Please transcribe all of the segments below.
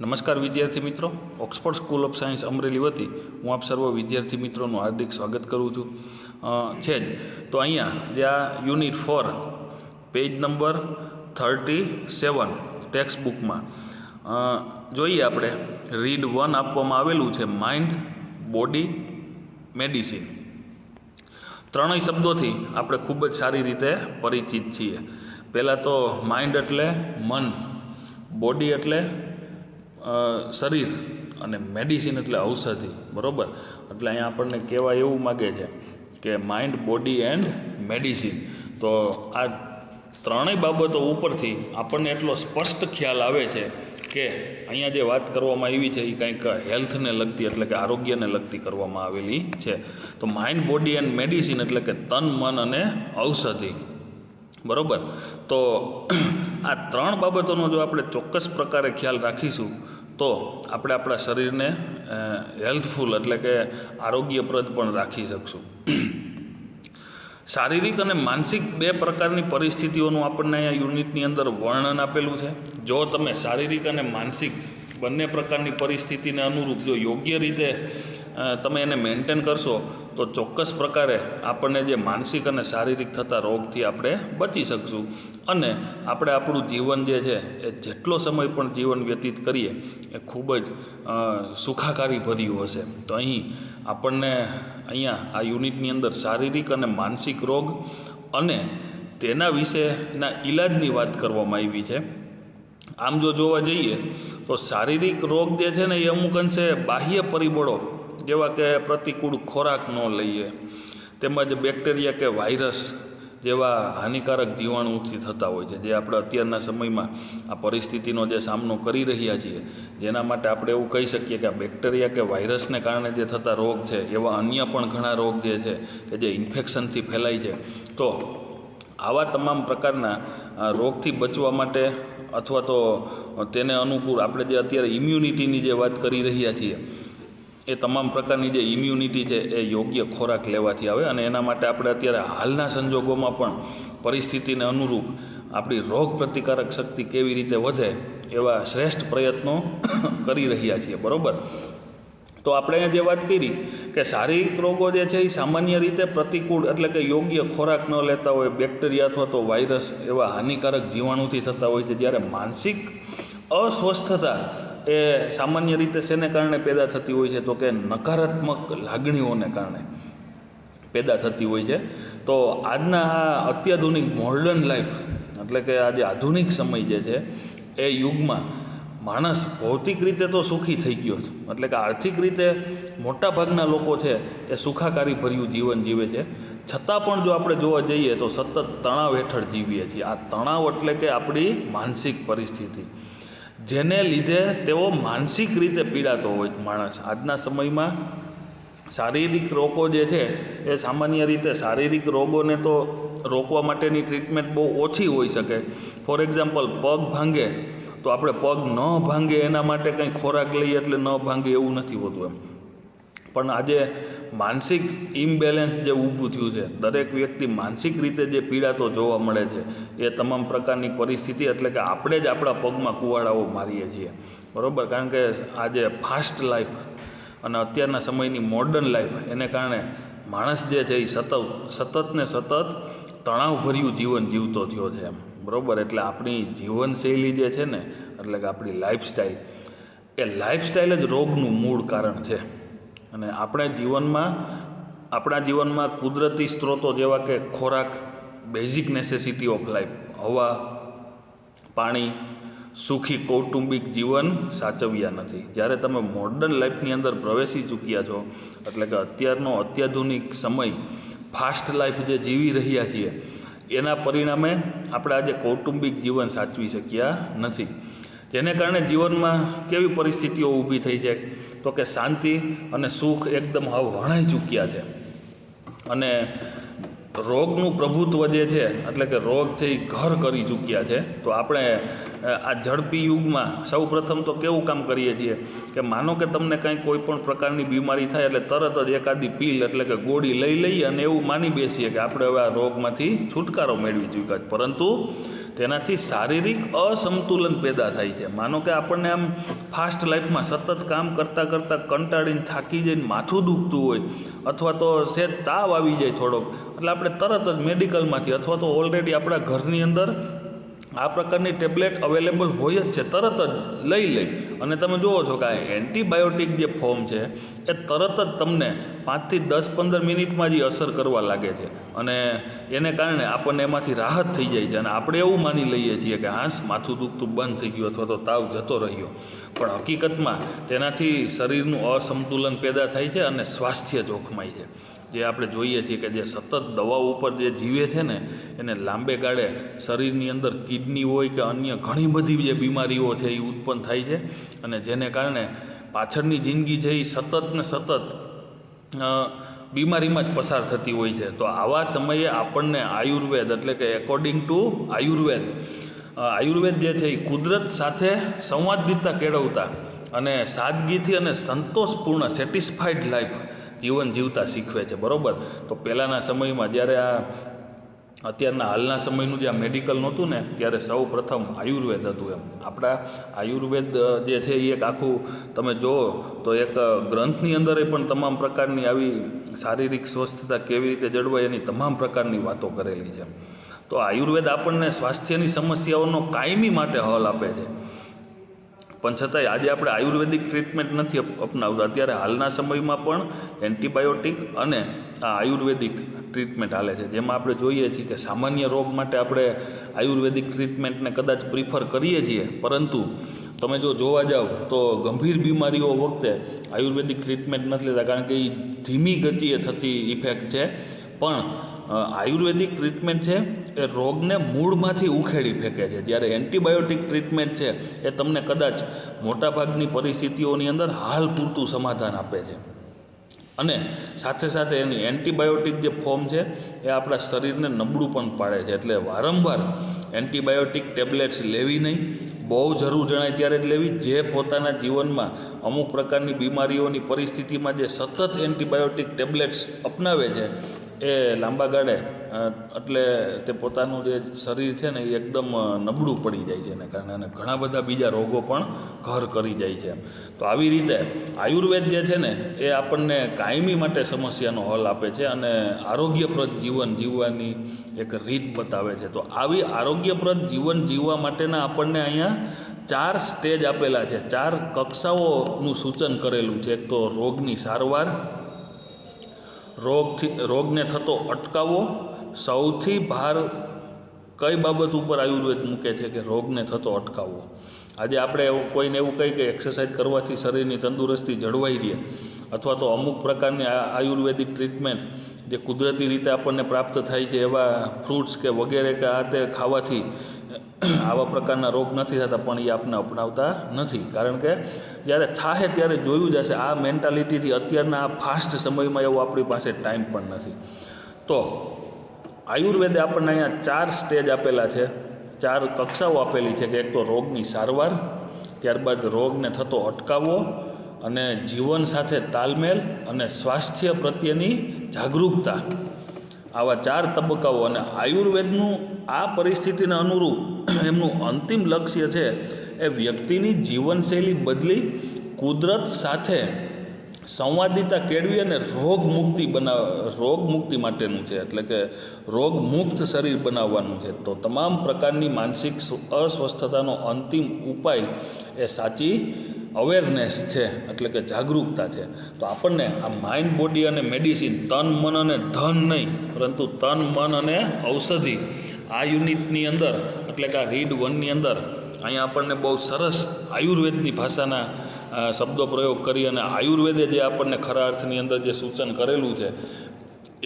નમસ્કાર વિદ્યાર્થી મિત્રો, Oxford school of science Amreli વતી હું આપ સર્વ વિદ્યાર્થી મિત્રોનું હાર્દિક સ્વાગત કરું છું. છે જ તો અહીંયા જે આ યુનિટ 4 પેજ નંબર 37 ટેક્સ્ટ બુકમાં જોઈએ આપણે રીડ 1 આપવામાં આવેલું છે માઇન્ડ, બોડી, મેડિસિન. ત્રણેય શબ્દોથી આપણે ખૂબ જ સારી રીતે પરિચિત છીએ. પહેલાં તો માઇન્ડ એટલે મન, બોડી એટલે શરીર અને મેડિસિન એટલે ઔષધિ. બરાબર, એટલે અહીંયા આપણને કહેવા એવું માગે છે કે માઇન્ડ, બોડી એન્ડ મેડિસિન. તો આ ત્રણેય બાબતો ઉપરથી આપણને એટલો સ્પષ્ટ ખ્યાલ આવે છે કે અહીંયા જે વાત કરવામાં આવી છે એ કંઈક હેલ્થને લગતી એટલે કે આરોગ્યને લગતી કરવામાં આવેલી છે. તો માઇન્ડ, બોડી એન્ડ મેડિસિન એટલે કે તન, મન અને ઔષધિ. બરાબર, તો આ ત્રણ બાબતોનો જો આપણે ચોક્કસ પ્રકારે ખ્યાલ રાખીશું તો આપણે આપણા શરીરને હેલ્થફુલ એટલે કે આરોગ્યપ્રદ પણ રાખી શકશું. શારીરિક અને માનસિક બે પ્રકારની પરિસ્થિતિઓનું આપણને અહીંયા યુનિટની અંદર વર્ણન આપેલું છે. જો તમે શારીરિક અને માનસિક બંને પ્રકારની પરિસ્થિતિને અનુરૂપ જો યોગ્ય રીતે તમે એને મેન્ટેન કરશો તો ચોક્કસ પ્રકારે આપણને જે માનસિક અને શારીરિક થતા રોગથી આપણે બચી શકશું અને આપણે આપણું જીવન જે છે એ જેટલો સમય પણ જીવન વ્યતીત કરીએ એ ખૂબ જ સુખાકારી ભર્યું હશે. તો આપણને અહીંયા આ યુનિટની અંદર શારીરિક અને માનસિક રોગ અને તેના વિશેના ઈલાજની વાત કરવામાં આવી છે. આમ જો જોવા જઈએ તો શારીરિક રોગ જે છે ને એ અમુક અંશે બાહ્ય પરિબળો જેવા કે પ્રતિકૂળ ખોરાક ન લઈએ, તેમજ બેક્ટેરિયા કે વાયરસ જેવા હાનિકારક જીવાણુથી થતા હોય છે, જે આપણે અત્યારના સમયમાં આ પરિસ્થિતિનો જે સામનો કરી રહ્યા છીએ જેના માટે આપણે એવું કહી શકીએ કે આ બેક્ટેરિયા કે વાયરસને કારણે જે થતા રોગ છે એવા અન્ય પણ ઘણા રોગ જે છે કે જે ઇન્ફેક્શનથી ફેલાય છે. તો આવા તમામ પ્રકારના રોગથી બચવા માટે અથવા તો તેને અનુકૂળ આપણે જે અત્યારે ઇમ્યુનિટીની જે વાત કરી રહ્યા છીએ એ તમામ પ્રકારની જે ઇમ્યુનિટી છે એ યોગ્ય ખોરાક લેવાથી આવે અને એના માટે આપણે અત્યારે હાલના સંજોગોમાં પણ પરિસ્થિતિને અનુરૂપ આપણી રોગ પ્રતિકારક શક્તિ કેવી રીતે વધે એવા શ્રેષ્ઠ પ્રયત્નો કરી રહ્યા છીએ. બરાબર, તો આપણે અહીંયા જે વાત કરી કે શારીરિક રોગો જે છે એ સામાન્ય રીતે પ્રતિકૂળ એટલે કે યોગ્ય ખોરાક ન લેતા હોય, બેક્ટેરિયા અથવા તો વાયરસ એવા હાનિકારક જીવાણુથી થતા હોય છે. જ્યારે માનસિક અસ્વસ્થતા એ સામાન્ય રીતે શેને કારણે પેદા થતી હોય છે તો કે નકારાત્મક લાગણીઓને કારણે પેદા થતી હોય છે. તો આજના આ અત્યાધુનિક મોડર્ન લાઈફ એટલે કે આ જે આધુનિક સમય જે છે એ યુગમાં માણસ ભૌતિક રીતે તો સુખી થઈ ગયો છે, એટલે કે આર્થિક રીતે મોટા ભાગના લોકો છે એ સુખાકારી ભર્યું જીવન જીવે છે. છતાં પણ જો આપણે જોવા જઈએ તો સતત તણાવ હેઠળ જીવીએ છીએ. આ તણાવ એટલે કે આપણી માનસિક પરિસ્થિતિ, જેને લીધે તેઓ માનસિક રીતે પીડાતો હોય માણસ. આજના સમયમાં શારીરિક રોગો જે છે એ સામાન્ય રીતે શારીરિક રોગોને તો રોકવા માટેની ટ્રીટમેન્ટ બહુ ઓછી હોઈ શકે. ફોર એક્ઝામ્પલ, પગ ભાંગે તો આપણે પગ ન ભાંગે એના માટે કંઈ ખોરાક લઈએ એટલે ન ભાંગે એવું નથી હોતું એમ. પણ આજે માનસિક ઇમ્બેલેન્સ જે ઊભું થયું છે, દરેક વ્યક્તિ માનસિક રીતે જે પીડાતો જોવા મળે છે એ તમામ પ્રકારની પરિસ્થિતિ એટલે કે આપણે જ આપણા પગમાં કુવાડાઓ મારીએ છીએ. બરાબર, કારણ કે આજે ફાસ્ટ લાઈફ અને અત્યારના સમયની મોડર્ન લાઈફ એને કારણે માણસ જે છે એ સતત ને સતત તણાવભર્યું જીવન જીવતો થયો છે એમ. બરાબર, એટલે આપણી જીવનશૈલી જે છે ને એટલે કે આપણી લાઈફસ્ટાઈલ, એ લાઈફસ્ટાઈલ જ રોગનું મૂળ કારણ છે. અને આપણા જીવનમાં કુદરતી સ્ત્રોતો જેવા કે ખોરાક, બેઝિક નેસેસિટી ઓફ લાઈફ, હવા, પાણી, સુખી કૌટુંબિક જીવન સાચવ્યા નથી. જ્યારે તમે મોડર્ન લાઈફની અંદર પ્રવેશી ચૂક્યા છો એટલે કે અત્યારનો અત્યાધુનિક સમય ફાસ્ટ લાઈફ જે જીવી રહ્યા છીએ એના પરિણામે આપણે આજે કૌટુંબિક જીવન સાચવી શક્યા નથી. જેને કારણે જીવનમાં કેવી પરિસ્થિતિઓ ઊભી થઈ છે તો કે શાંતિ અને સુખ એકદમ વણાઈ ચૂક્યા છે અને રોગનું પ્રભુત્વ જે છે એટલે કે રોગ છે એ ઘર કરી ચૂક્યા છે. તો આપણે આ ઝડપી યુગમાં સૌ પ્રથમ તો કેવું કામ કરીએ છીએ કે માનો કે તમને કંઈ કોઈ પણ પ્રકારની બીમારી થાય એટલે તરત જ એકાદી પીલ એટલે કે ગોળી લઈ લઈએ અને એવું માની બેસીએ કે આપણે હવે આ રોગમાંથી છુટકારો મેળવી ચૂક્યા. પરંતુ તેનાથી શારીરિક અસંતુલન પેદા થાય છે. માનો કે આપણને આમ ફાસ્ટ લાઈફમાં સતત કામ કરતાં કરતાં કંટાળીને થાકી જઈને માથું દુખતું હોય અથવા તો સહેજ તાવ આવી જાય થોડોક, એટલે આપણે તરત જ મેડિકલમાંથી અથવા તો ઓલરેડી આપણા ઘરની અંદર આ પ્રકારની ટેબ્લેટ અવેલેબલ હોય જ છે, તરત જ લઈ અને તમે જુઓ છો કે આ એન્ટીબાયોટિક જે ફોર્મ છે એ તરત જ તમને 5 થી 10-15 મિનિટમાં જ અસર કરવા લાગે છે અને એને કારણે આપણને એમાંથી રાહત થઈ જાય છે અને આપણે એવું માની લઈએ છીએ કે હાશ માથું દુખતું બંધ થઈ ગયું અથવા તો તાવ જતો રહ્યો. પણ હકીકતમાં તેનાથી શરીરનું અસંતુલન પેદા થાય છે અને સ્વાસ્થ્ય જોખમાય છે. જે આપણે જોઈએ છીએ કે જે સતત દવાઓ ઉપર જે જીવે છે ને એને લાંબે ગાળે શરીરની અંદર કિડની હોય કે અન્ય ઘણી બધી જે બીમારીઓ છે એ ઉત્પન્ન થાય છે અને જેને કારણે પાછળની જિંદગી છે એ સતત ને સતત બીમારીમાં જ પસાર થતી હોય છે. તો આવા સમયે આપણને આયુર્વેદ એટલે કે એકોર્ડિંગ ટુ આયુર્વેદ જે છે એ કુદરત સાથે સંવાદિતા કેળવતા અને સાદગીથી અને સંતોષપૂર્ણ સેટિસ્ફાઈડ લાઈફ જીવન જીવતા શીખવે છે. બરાબર. તો પહેલાંના સમયમાં જ્યારે આ અત્યારના હાલના સમયનું જે આ મેડિકલ નહોતું ને ત્યારે સૌ પ્રથમ આયુર્વેદ હતું. એમ આપણા આયુર્વેદ જે છે એ એક આખું તમે જુઓ તો એક ગ્રંથની અંદર પણ તમામ પ્રકારની આવી શારીરિક સ્વસ્થતા કેવી રીતે જળવાય એની તમામ પ્રકારની વાતો કરેલી છે. તો આયુર્વેદ આપણને સ્વાસ્થ્યની સમસ્યાઓનો કાયમી માટે હલ આપે છે. પણ છતાંય આજે આપણે આયુર્વેદિક ટ્રીટમેન્ટ નથી અપનાવતા. અત્યારે હાલના સમયમાં પણ એન્ટીબાયોટિક અને આ આયુર્વેદિક ટ્રીટમેન્ટ હાલે છે, જેમાં આપણે જોઈએ છીએ કે સામાન્ય રોગ માટે આપણે આયુર્વેદિક ટ્રીટમેન્ટને કદાચ પ્રિફર કરીએ છીએ, પરંતુ તમે જો જોવા જાઓ તો ગંભીર બીમારીઓ વખતે આયુર્વેદિક ટ્રીટમેન્ટ નથી લેતા, કારણ કે એ ધીમી ગતિએ થતી ઇફેક્ટ છે. પણ આયુર્વેદિક ટ્રીટમેન્ટ છે એ રોગને મૂળમાંથી ઉખેડી ફેંકે છે, જ્યારે એન્ટીબાયોટિક ટ્રીટમેન્ટ છે એ તમને કદાચ મોટાભાગની પરિસ્થિતિઓની અંદર હાલ પૂરતું સમાધાન આપે છે. અને સાથે સાથે એની એન્ટીબાયોટિક જે ફોર્મ છે એ આપણા શરીરને નબળું પણ પાડે છે. એટલે વારંવાર એન્ટીબાયોટિક ટેબ્લેટ્સ લેવી નહીં, બહુ જરૂર જણાય ત્યારે જ લેવી. જે પોતાના જીવનમાં અમુક પ્રકારની બીમારીઓની પરિસ્થિતિમાં જે સતત એન્ટીબાયોટિક ટેબ્લેટ્સ અપનાવે છે એ લાંબા ગાળે એટલે તે પોતાનું જે શરીર છે ને એ એકદમ નબળું પડી જાય છે, એને કારણે અને ઘણા બધા બીજા રોગો પણ ઘર કરી જાય છે. તો આવી રીતે આયુર્વેદ જે છે ને એ આપણને કાયમી માટે સમસ્યાનો હલ આપે છે અને આરોગ્યપ્રદ જીવન જીવવાની એક રીત બતાવે છે. તો આવી આરોગ્યપ્રદ જીવન જીવવા માટેના આપણને અહીંયા 4 સ્ટેજ આપેલા છે, 4 કક્ષાઓનું સૂચન કરેલું છે. એક તો રોગની સારવાર, રોગને થતો અટકાવો. સૌથી ભાર કઈ બાબત ઉપર આયુર્વેદ મૂકે છે કે રોગને થતો અટકાવવો. આજે આપણે કોઈને એવું કહી કે એક્સરસાઇઝ કરવાથી શરીરની તંદુરસ્તી જળવાઈ રહે, અથવા તો અમુક પ્રકારની આયુર્વેદિક ટ્રીટમેન્ટ જે કુદરતી રીતે આપણને પ્રાપ્ત થાય છે એવા ફ્રૂટ્સ કે વગેરે કે આ તે ખાવાથી આવા પ્રકારના રોગ નથી થતા, પણ એ આપણે અપનાવતા નથી. કારણ કે જ્યારે થાહે ત્યારે જોયું જશે. આ મેન્ટાલિટીથી અત્યારના આ ફાસ્ટ સમયમાં એવો આપણી પાસે ટાઈમ પણ નથી. તો આયુર્વેદે આપણને અહીંયા 4 સ્ટેજ આપેલા છે, 4 કક્ષાઓ આપેલી છે કે એક તો રોગની સારવાર, ત્યારબાદ રોગને થતો અટકાવવો અને જીવન સાથે તાલમેલ અને સ્વાસ્થ્ય પ્રત્યેની જાગૃતતા. આવા 4 તબક્કાઓ. અને આયુર્વેદનું આ પરિસ્થિતિને અનુરૂપ એમનું અંતિમ લક્ષ્ય છે એ વ્યક્તિની જીવનશૈલી બદલી કુદરત સાથે સંવાદિતા કેળવી અને રોગમુક્તિ માટેનું છે, એટલે કે રોગમુક્ત શરીર બનાવવાનું છે. તો તમામ પ્રકારની માનસિક અસ્વસ્થતાનો અંતિમ ઉપાય એ સાચી અવેરનેસ છે, એટલે કે જાગૃતતા છે. તો આપણને આ માઇન્ડ, બોડી અને મેડિસિન, તન, મન અને ધન નહીં, પરંતુ તન, મન અને ઔષધિ આ યુનિટની અંદર એટલે કે આ રીડ 1ની અંદર અહીંયા આપણને બહુ સરસ આયુર્વેદની ભાષાના શબ્દો પ્રયોગ કરી અને આયુર્વેદે જે આપણને ખરા અર્થની અંદર જે સૂચન કરેલું છે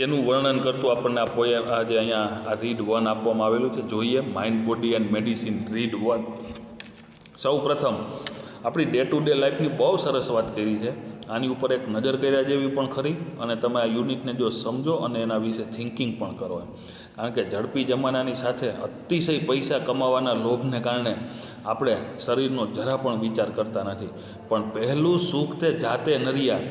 એનું વર્ણન કરતું આપણને આ જે અહીંયા આ રીડ 1 આપવામાં આવેલું છે. જોઈએ mind, body and medicine read 1. સૌ પ્રથમ આપણી ડે ટુ ડે લાઈફની બહુ સરસ વાત કરી છે. આની ઉપર એક નજર કર્યા જેવી પણ ખરી, અને તમે આ યુનિટને જો સમજો અને એના વિશે થિંકિંગ પણ કરો એમ. કારણ કે ઝડપી જમાનાની સાથે અતિશય પૈસા કમાવાના લોભને કારણે આપણે શરીરનો જરા પણ વિચાર કરતા નથી. પણ પહેલું સુખ તે જાતે નરિયા,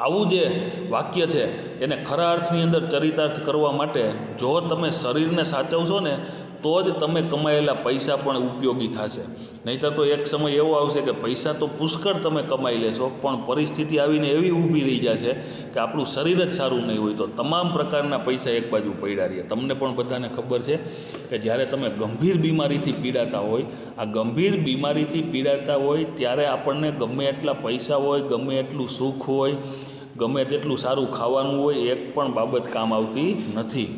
આવું જે વાક્ય છે એને ખરા અર્થની અંદર ચરિતાર્થ કરવા માટે જો તમે શરીરને સાચવશો ને તો જ તમે કમાયેલા પૈસા પણ ઉપયોગી થશે. નહીંતર તો એક સમય એવો આવશે કે પૈસા તો પુષ્કળ તમે કમાઈ લેશો, પણ પરિસ્થિતિ આવીને એવી ઊભી રહી જશે કે આપણું શરીર જ સારું નહીં હોય તો તમામ પ્રકારના પૈસા એક બાજુ પડ્યા રહે. તમને પણ બધાને ખબર છે કે જ્યારે તમે ગંભીર બીમારીથી પીડાતા હોય, આ ગંભીર બીમારીથી પીડાતા હોય ત્યારે આપણને ગમે એટલા પૈસા હોય, ગમે એટલું સુખ હોય, ગમે તેટલું સારું ખાવાનું હોય, એક પણ બાબત કામ આવતી નથી.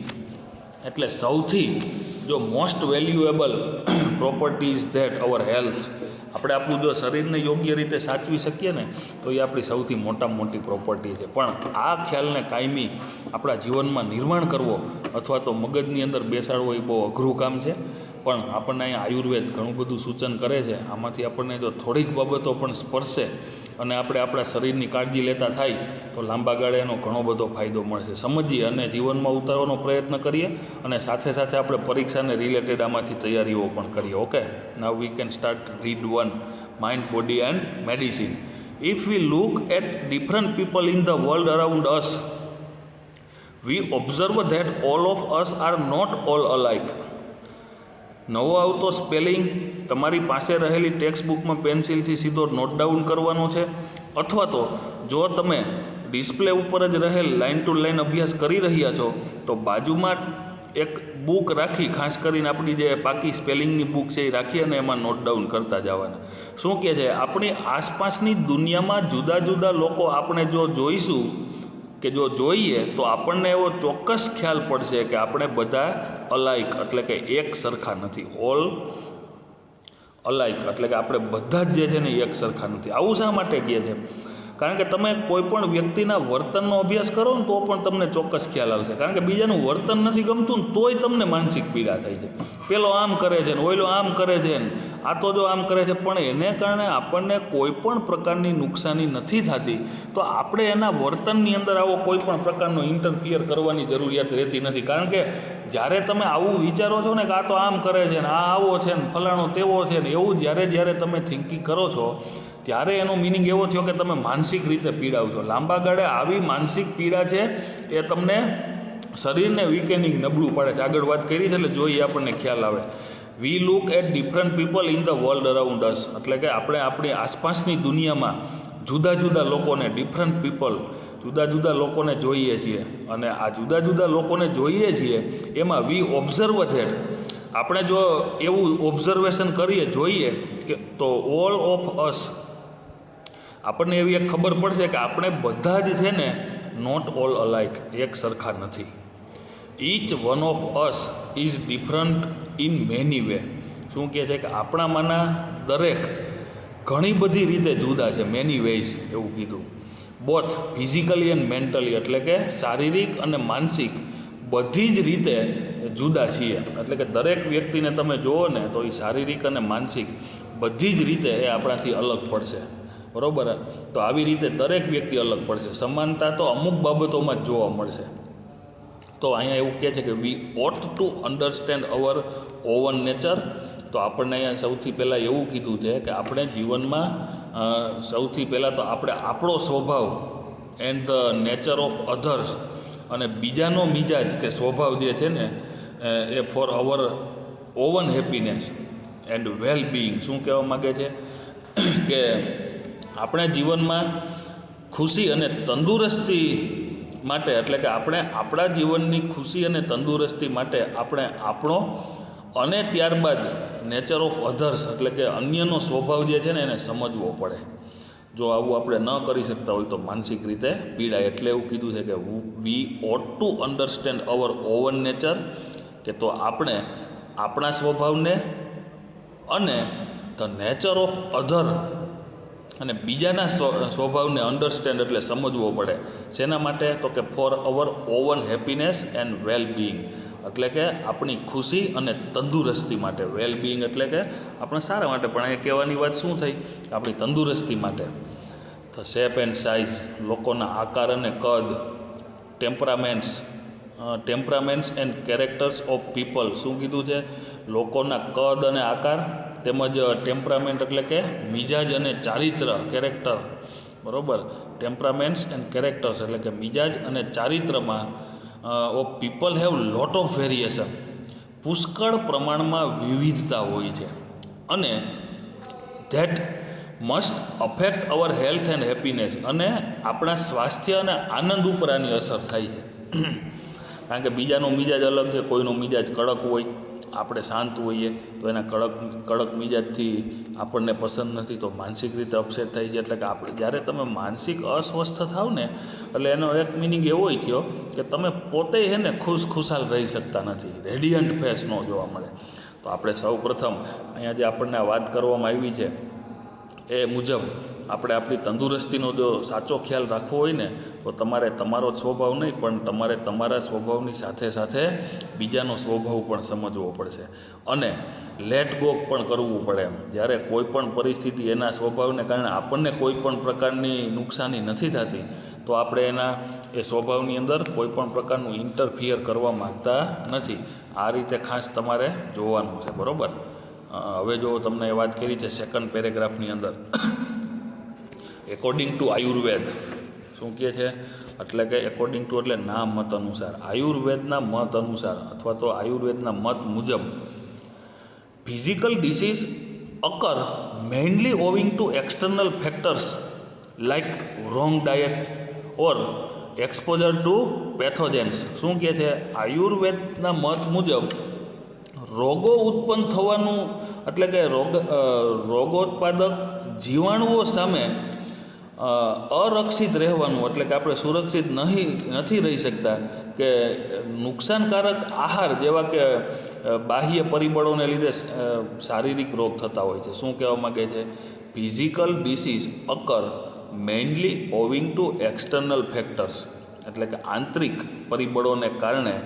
એટલે સૌથી જો most valuable property is that hour health. આપણે આપણું જો શરીરને યોગ્ય રીતે સાચવી શકીએ ને તો એ આપણી સૌથી મોટામાં મોટી પ્રોપર્ટી છે. પણ આ ખ્યાલને કાયમી આપણા જીવનમાં નિર્માણ કરવો અથવા તો મગજની અંદર બેસાડવો એ બહુ અઘરું કામ છે. પણ આપણને અહીંયા આયુર્વેદ ઘણું બધું સૂચન કરે છે. આમાંથી આપણને જો થોડીક બાબતો પણ સ્પર્શે અને આપણે આપણા શરીરની કાળજી લેતા થાય તો લાંબા ગાળે એનો ઘણો બધો ફાયદો મળશે. સમજીએ અને જીવનમાં ઉતારવાનો પ્રયત્ન કરીએ, અને સાથે સાથે આપણે પરીક્ષાને રિલેટેડ આમાંથી તૈયારીઓ પણ કરીએ. Okay, now we can start read 1, mind, body and medicine. If we look at different people in the world around us, we observe that all of us are not all alike. નવો આવતો spelling તમારી પાસે રહેલી text બુકમાં પેન્સિલથી સીધો note down કરવાનો છે, અથવા તો જો તમે ડિસ્પ્લે ઉપર જ રહેલ લાઇન ટુ લાઇન અભ્યાસ કરી રહ્યા છો તો બાજુમાં એક બુક રાખી, ખાસ કરીને આપણી જે પાકી સ્પેલિંગની બુક છે એ રાખી અને એમાં નોટ ડાઉન કરતા જવાના. શું કહે છે, આપણી આસપાસની દુનિયામાં જુદા જુદા લોકો આપણે જો જોઈશું કે જો જોઈએ તો આપણને એવો ચોક્કસ ખ્યાલ પડશે કે આપણે બધા અલાઇક એટલે કે એક સરખા નથી. ઓલ અલાઇક એટલે કે આપણે બધા જ જે છે ને એક સરખા નથી. આવું શા માટે કહે છે? કારણ કે તમે કોઈ પણ વ્યક્તિના વર્તનનો અભ્યાસ કરો ને તો પણ તમને ચોક્કસ ખ્યાલ આવશે. કારણ કે બીજાનું વર્તન નથી ગમતું ને તોય તમને માનસિક પીડા થાય છે. પેલો આમ કરે છે ને ઓયલો આમ કરે છે ને આ તો જો આમ કરે છે, પણ એને કારણે આપણને કોઈ પણ પ્રકારની નુકસાની નથી થતી. તો આપણે એના વર્તનની અંદર આવો કોઈ પણ પ્રકારનો ઇન્ટરફિયર કરવાની જરૂરિયાત રહેતી નથી. કારણ કે જ્યારે તમે આવું વિચારો છો ને કે આ તો આમ કરે છે ને આ આવો છે ને ફલાણો તેવો છે ને, એવું જ્યારે તમે થિંકિંગ કરો છો ત્યારે એનો મિનિંગ એવો થયો કે તમે માનસિક રીતે પીડાવ છો. લાંબા ગાળે આવી માનસિક પીડા છે એ તમને શરીરને વીકેનિંગ નબળું પાડે છે. આગળ વાત કરી છે એટલે જોઈએ આપણને ખ્યાલ આવે. We look at different people in the world around us એટલે કે આપણે આપણી આસપાસની દુનિયામાં જુદા જુદા લોકોને, ડિફરન્ટ પીપલ, જુદા જુદા લોકોને જોઈએ છીએ. અને આ જુદા જુદા લોકોને જોઈએ છીએ એમાં વી ઓબ્ઝર્વ ધેટ, આપણે જો એવું ઓબ્ઝર્વેશન કરીએ, જોઈએ કે તો ઓલ ઓફ અસ, આપણને એવી એક ખબર પડશે કે આપણે બધા જ છે ને નોટ ઓલ અલાઇક, એક સરખા નથી. Each one of us is different in many way. શું કહે છે કે આપણામાંના દરેક ઘણી બધી રીતે જુદા છે. મેની વેઝ એવું કીધું. બોથ ફિઝિકલી એન્ડ મેન્ટલી એટલે કે શારીરિક અને માનસિક બધી જ રીતે જુદા છીએ. એટલે કે દરેક વ્યક્તિને તમે જુઓ ને તો એ શારીરિક અને માનસિક બધી જ રીતે એ આપણાથી અલગ પડશે. બરાબર? તો આવી રીતે દરેક વ્યક્તિ અલગ પડશે. સમાનતા તો અમુક બાબતોમાં જ જોવા મળશે. તો અહીંયા એવું કહે છે કે we ought to understand our own nature. તો આપણને અહીંયા સૌથી પહેલાં એવું કીધું છે કે આપણે જીવનમાં સૌથી પહેલાં તો આપણે આપણો સ્વભાવ and the nature of others, અને બીજાનો મિજાજ કે સ્વભાવ જે છે ને એ for our own happiness and well being. શું કહેવા માગે છે કે આપણે જીવનમાં ખુશી અને તંદુરસ્તી માટે, એટલે કે આપણે આપણા જીવનની ખુશી અને તંદુરસ્તી માટે આપણે આપણો અને ત્યારબાદ નેચર ઓફ અધર્સ એટલે કે અન્યનો સ્વભાવ જે છે ને એને સમજવો પડે. જો આવું આપણે ન કરી શકતા હોય તો માનસિક રીતે પીડાય. એટલે એવું કીધું છે કે we ought to understand our own nature, કે તો આપણે આપણા સ્વભાવને અને ધ નેચર ઓફ અધર અને બીજાના સ્વભાવને અન્ડરસ્ટેન્ડ એટલે સમજવો પડે. શેના માટે? તો કે for our own happiness and well being, એટલે કે આપણી ખુશી અને તંદુરસ્તી માટે. વેલબિંગ એટલે કે આપણા સારા માટે, પણ અહીંયા કહેવાની વાત શું થઈ? આપણી તંદુરસ્તી માટે. ધ શેપ એન્ડ સાઇઝ, લોકોના આકાર અને કદ. ટેમ્પરામેન્ટ્સ એન્ડ કેરેક્ટર્સ ઓફ પીપલ, શું કીધું છે? લોકોના કદ અને આકાર, તેમજ ટેમ્પરામેન્ટ એટલે કે મિજાજ અને ચારિત્ર, કેરેક્ટર, બરાબર. ટેમ્પરામેન્ટ્સ એન્ડ કેરેક્ટર્સ એટલે કે મિજાજ અને ચારિત્રમાં of people have lot of variation, પુષ્કળ પ્રમાણમાં વિવિધતા હોય છે. અને that must affect our health and happiness, અને આપણા સ્વાસ્થ્ય અને આનંદ ઉપર આની અસર થાય છે. કારણ કે બીજાનો મિજાજ અલગ છે. કોઈનો મિજાજ કડક હોય, આપણે શાંત હોઈએ, તો એના કડક મિજાજથી આપણને પસંદ નથી, તો માનસિક રીતે અપસેટ થાય છે. એટલે કે આપણે જ્યારે તમે માનસિક અસ્વસ્થ થાવ ને, એટલે એનો એક મિનિંગ એવો થયો કે તમે પોતે છે ને ખુશખુશાલ રહી શકતા નથી, રેડિયન્ટ ફેસ ન જોવા મળે. તો આપણે સૌ પ્રથમ અહીંયા જે આપણને વાત કરવામાં આવી છે એ મુજબ આપણે આપણી તંદુરસ્તીનો જો સાચો ખ્યાલ રાખવો હોય ને, તો તમારે તમારો જ સ્વભાવ નહીં, પણ તમારે તમારા સ્વભાવની સાથે સાથે બીજાનો સ્વભાવ પણ સમજવો પડશે, અને લેટ ગો પણ કરવું પડે. એમ જ્યારે કોઈ પણ પરિસ્થિતિ એના સ્વભાવને કારણે આપણને કોઈ પણ પ્રકારની નુકસાની નથી થતી, તો આપણે એના એ સ્વભાવની અંદર કોઈ પણ પ્રકારનું ઇન્ટરફિયર કરવા માગતા નથી. આ રીતે ખાસ તમારે જોવાનું છે, બરાબર. હવે જો તમને એ વાત કરી છે સેકન્ડ પેરેગ્રાફની અંદર, એકોર્ડિંગ ટુ આયુર્વેદ, શું કહે છે? એટલે કે એકોર્ડિંગ ટુ એટલે ના મત અનુસાર, આયુર્વેદના મત અનુસાર અથવા તો આયુર્વેદના મત મુજબ, physical disease occur mainly owing to external factors like wrong diet or exposure to pathogens. શું કહે છે? આયુર્વેદના મત મુજબ રોગો ઉત્પન્ન થવાનું એટલે કે રોગોત્પાદક જીવાણુઓ સામે અરક્ષિત રહેવાનું, એટલે કે આપણે સુરક્ષિત નથી રહી શકતા, કે નુકસાનકારક આહાર જેવા કે બાહ્ય પરિબળોને લીધે શારીરિક રોગ થતા હોય છે. શું કહેવા માગે છે? Physical disease occur mainly owing to external factors, એટલે કે આંતરિક પરિબળોને કારણે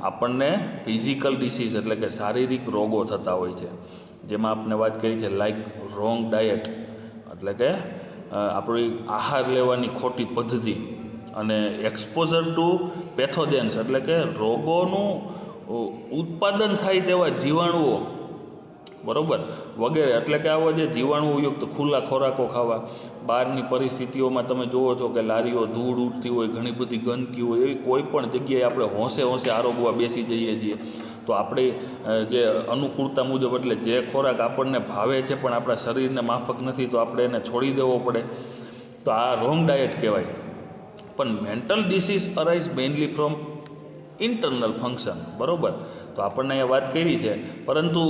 આપણને ફિઝિકલ ડિસીઝ એટલે કે શારીરિક રોગો થતા હોય છે. જેમાં આપણે વાત કરી છે લાઈક રોંગ ડાયટ, એટલે કે આપણી આહાર લેવાની ખોટી પદ્ધતિ, અને એક્સપોઝર ટુ પેથોજેન્સ એટલે કે રોગોનું ઉત્પાદન થાય તેવા જીવાણુઓ, બરાબર, વગેરે. એટલે કે આવા જે જીવાણુયુક્ત ખુલ્લા ખોરાકો ખાવા, બહારની પરિસ્થિતિઓમાં તમે જુઓ છો કે લારીઓ ધૂળ ઉડતી હોય, ઘણી બધી ગંદકી હોય, એવી કોઈ પણ જગ્યાએ આપણે હોંશે આરોગવા બેસી જઈએ છીએ. તો આપણે જે અનુકૂળતા મુજબ, એટલે જે ખોરાક આપણને ભાવે છે પણ આપણા શરીરને માફક નથી, તો આપણે એને છોડી દેવો પડે. તો આ રોંગ ડાયટ કહેવાય. પણ mental disease arise mainly from internal function, બરાબર. તો આપણને અહીંયા વાત કરી છે, પરંતુ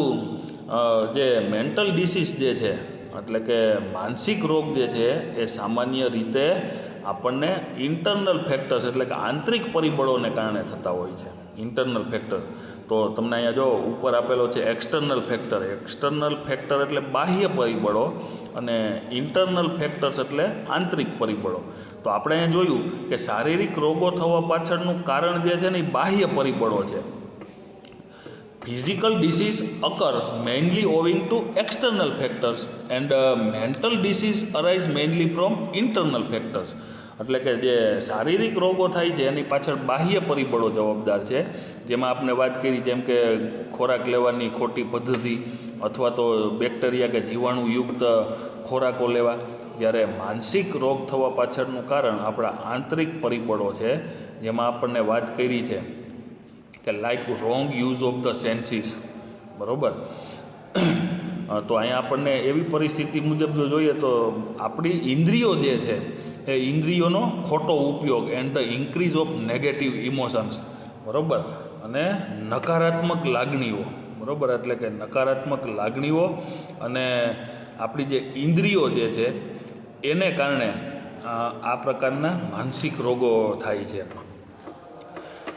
જે મેન્ટલ ડિસીઝ જે છે, એટલે કે માનસિક રોગ જે છે, એ સામાન્ય રીતે આપણને ઇન્ટરનલ ફેક્ટર્સ એટલે કે આંતરિક પરિબળોને કારણે થતા હોય છે. ઇન્ટરનલ ફેક્ટર, તો તમને અહીંયા જો ઉપર આપેલો છે એક્સટર્નલ ફેક્ટર. એક્સટર્નલ ફેક્ટર એટલે બાહ્ય પરિબળો, અને ઇન્ટરનલ ફેક્ટર્સ એટલે આંતરિક પરિબળો. તો આપણે અહીંયા જોયું કે શારીરિક રોગો થવા પાછળનું કારણ જે છે ને એ બાહ્ય પરિબળો છે. Physical disease occur mainly owing to external factors and mental disease arise mainly from internal factors. એટલે કે જે શારીરિક રોગો થાય છે એની પાછળ બાહ્ય પરિબળો જવાબદાર છે, જેમાં આપણે વાત કરી જેમ કે ખોરાક લેવાની ખોટી પદ્ધતિ અથવા તો બેક્ટેરિયા કે જીવાણુયુક્ત ખોરાકો લેવા. જ્યારે માનસિક રોગ થવા પાછળનું કારણ આપણા આંતરિક પરિબળો છે, જેમાં આપણને વાત કરી છે કે like wrong use of the senses, બરાબર. તો અહીંયા આપણને એવી પરિસ્થિતિ મુજબ જો જોઈએ તો આપણી ઇન્દ્રિયો જે છે એ ઇન્દ્રિયોનો ખોટો ઉપયોગ and the increase of negative emotions, બરાબર, અને નકારાત્મક લાગણીઓ, બરાબર. એટલે કે નકારાત્મક લાગણીઓ અને આપણી જે ઇન્દ્રિયો જે છે એને કારણે આ પ્રકારના માનસિક રોગો થાય છે.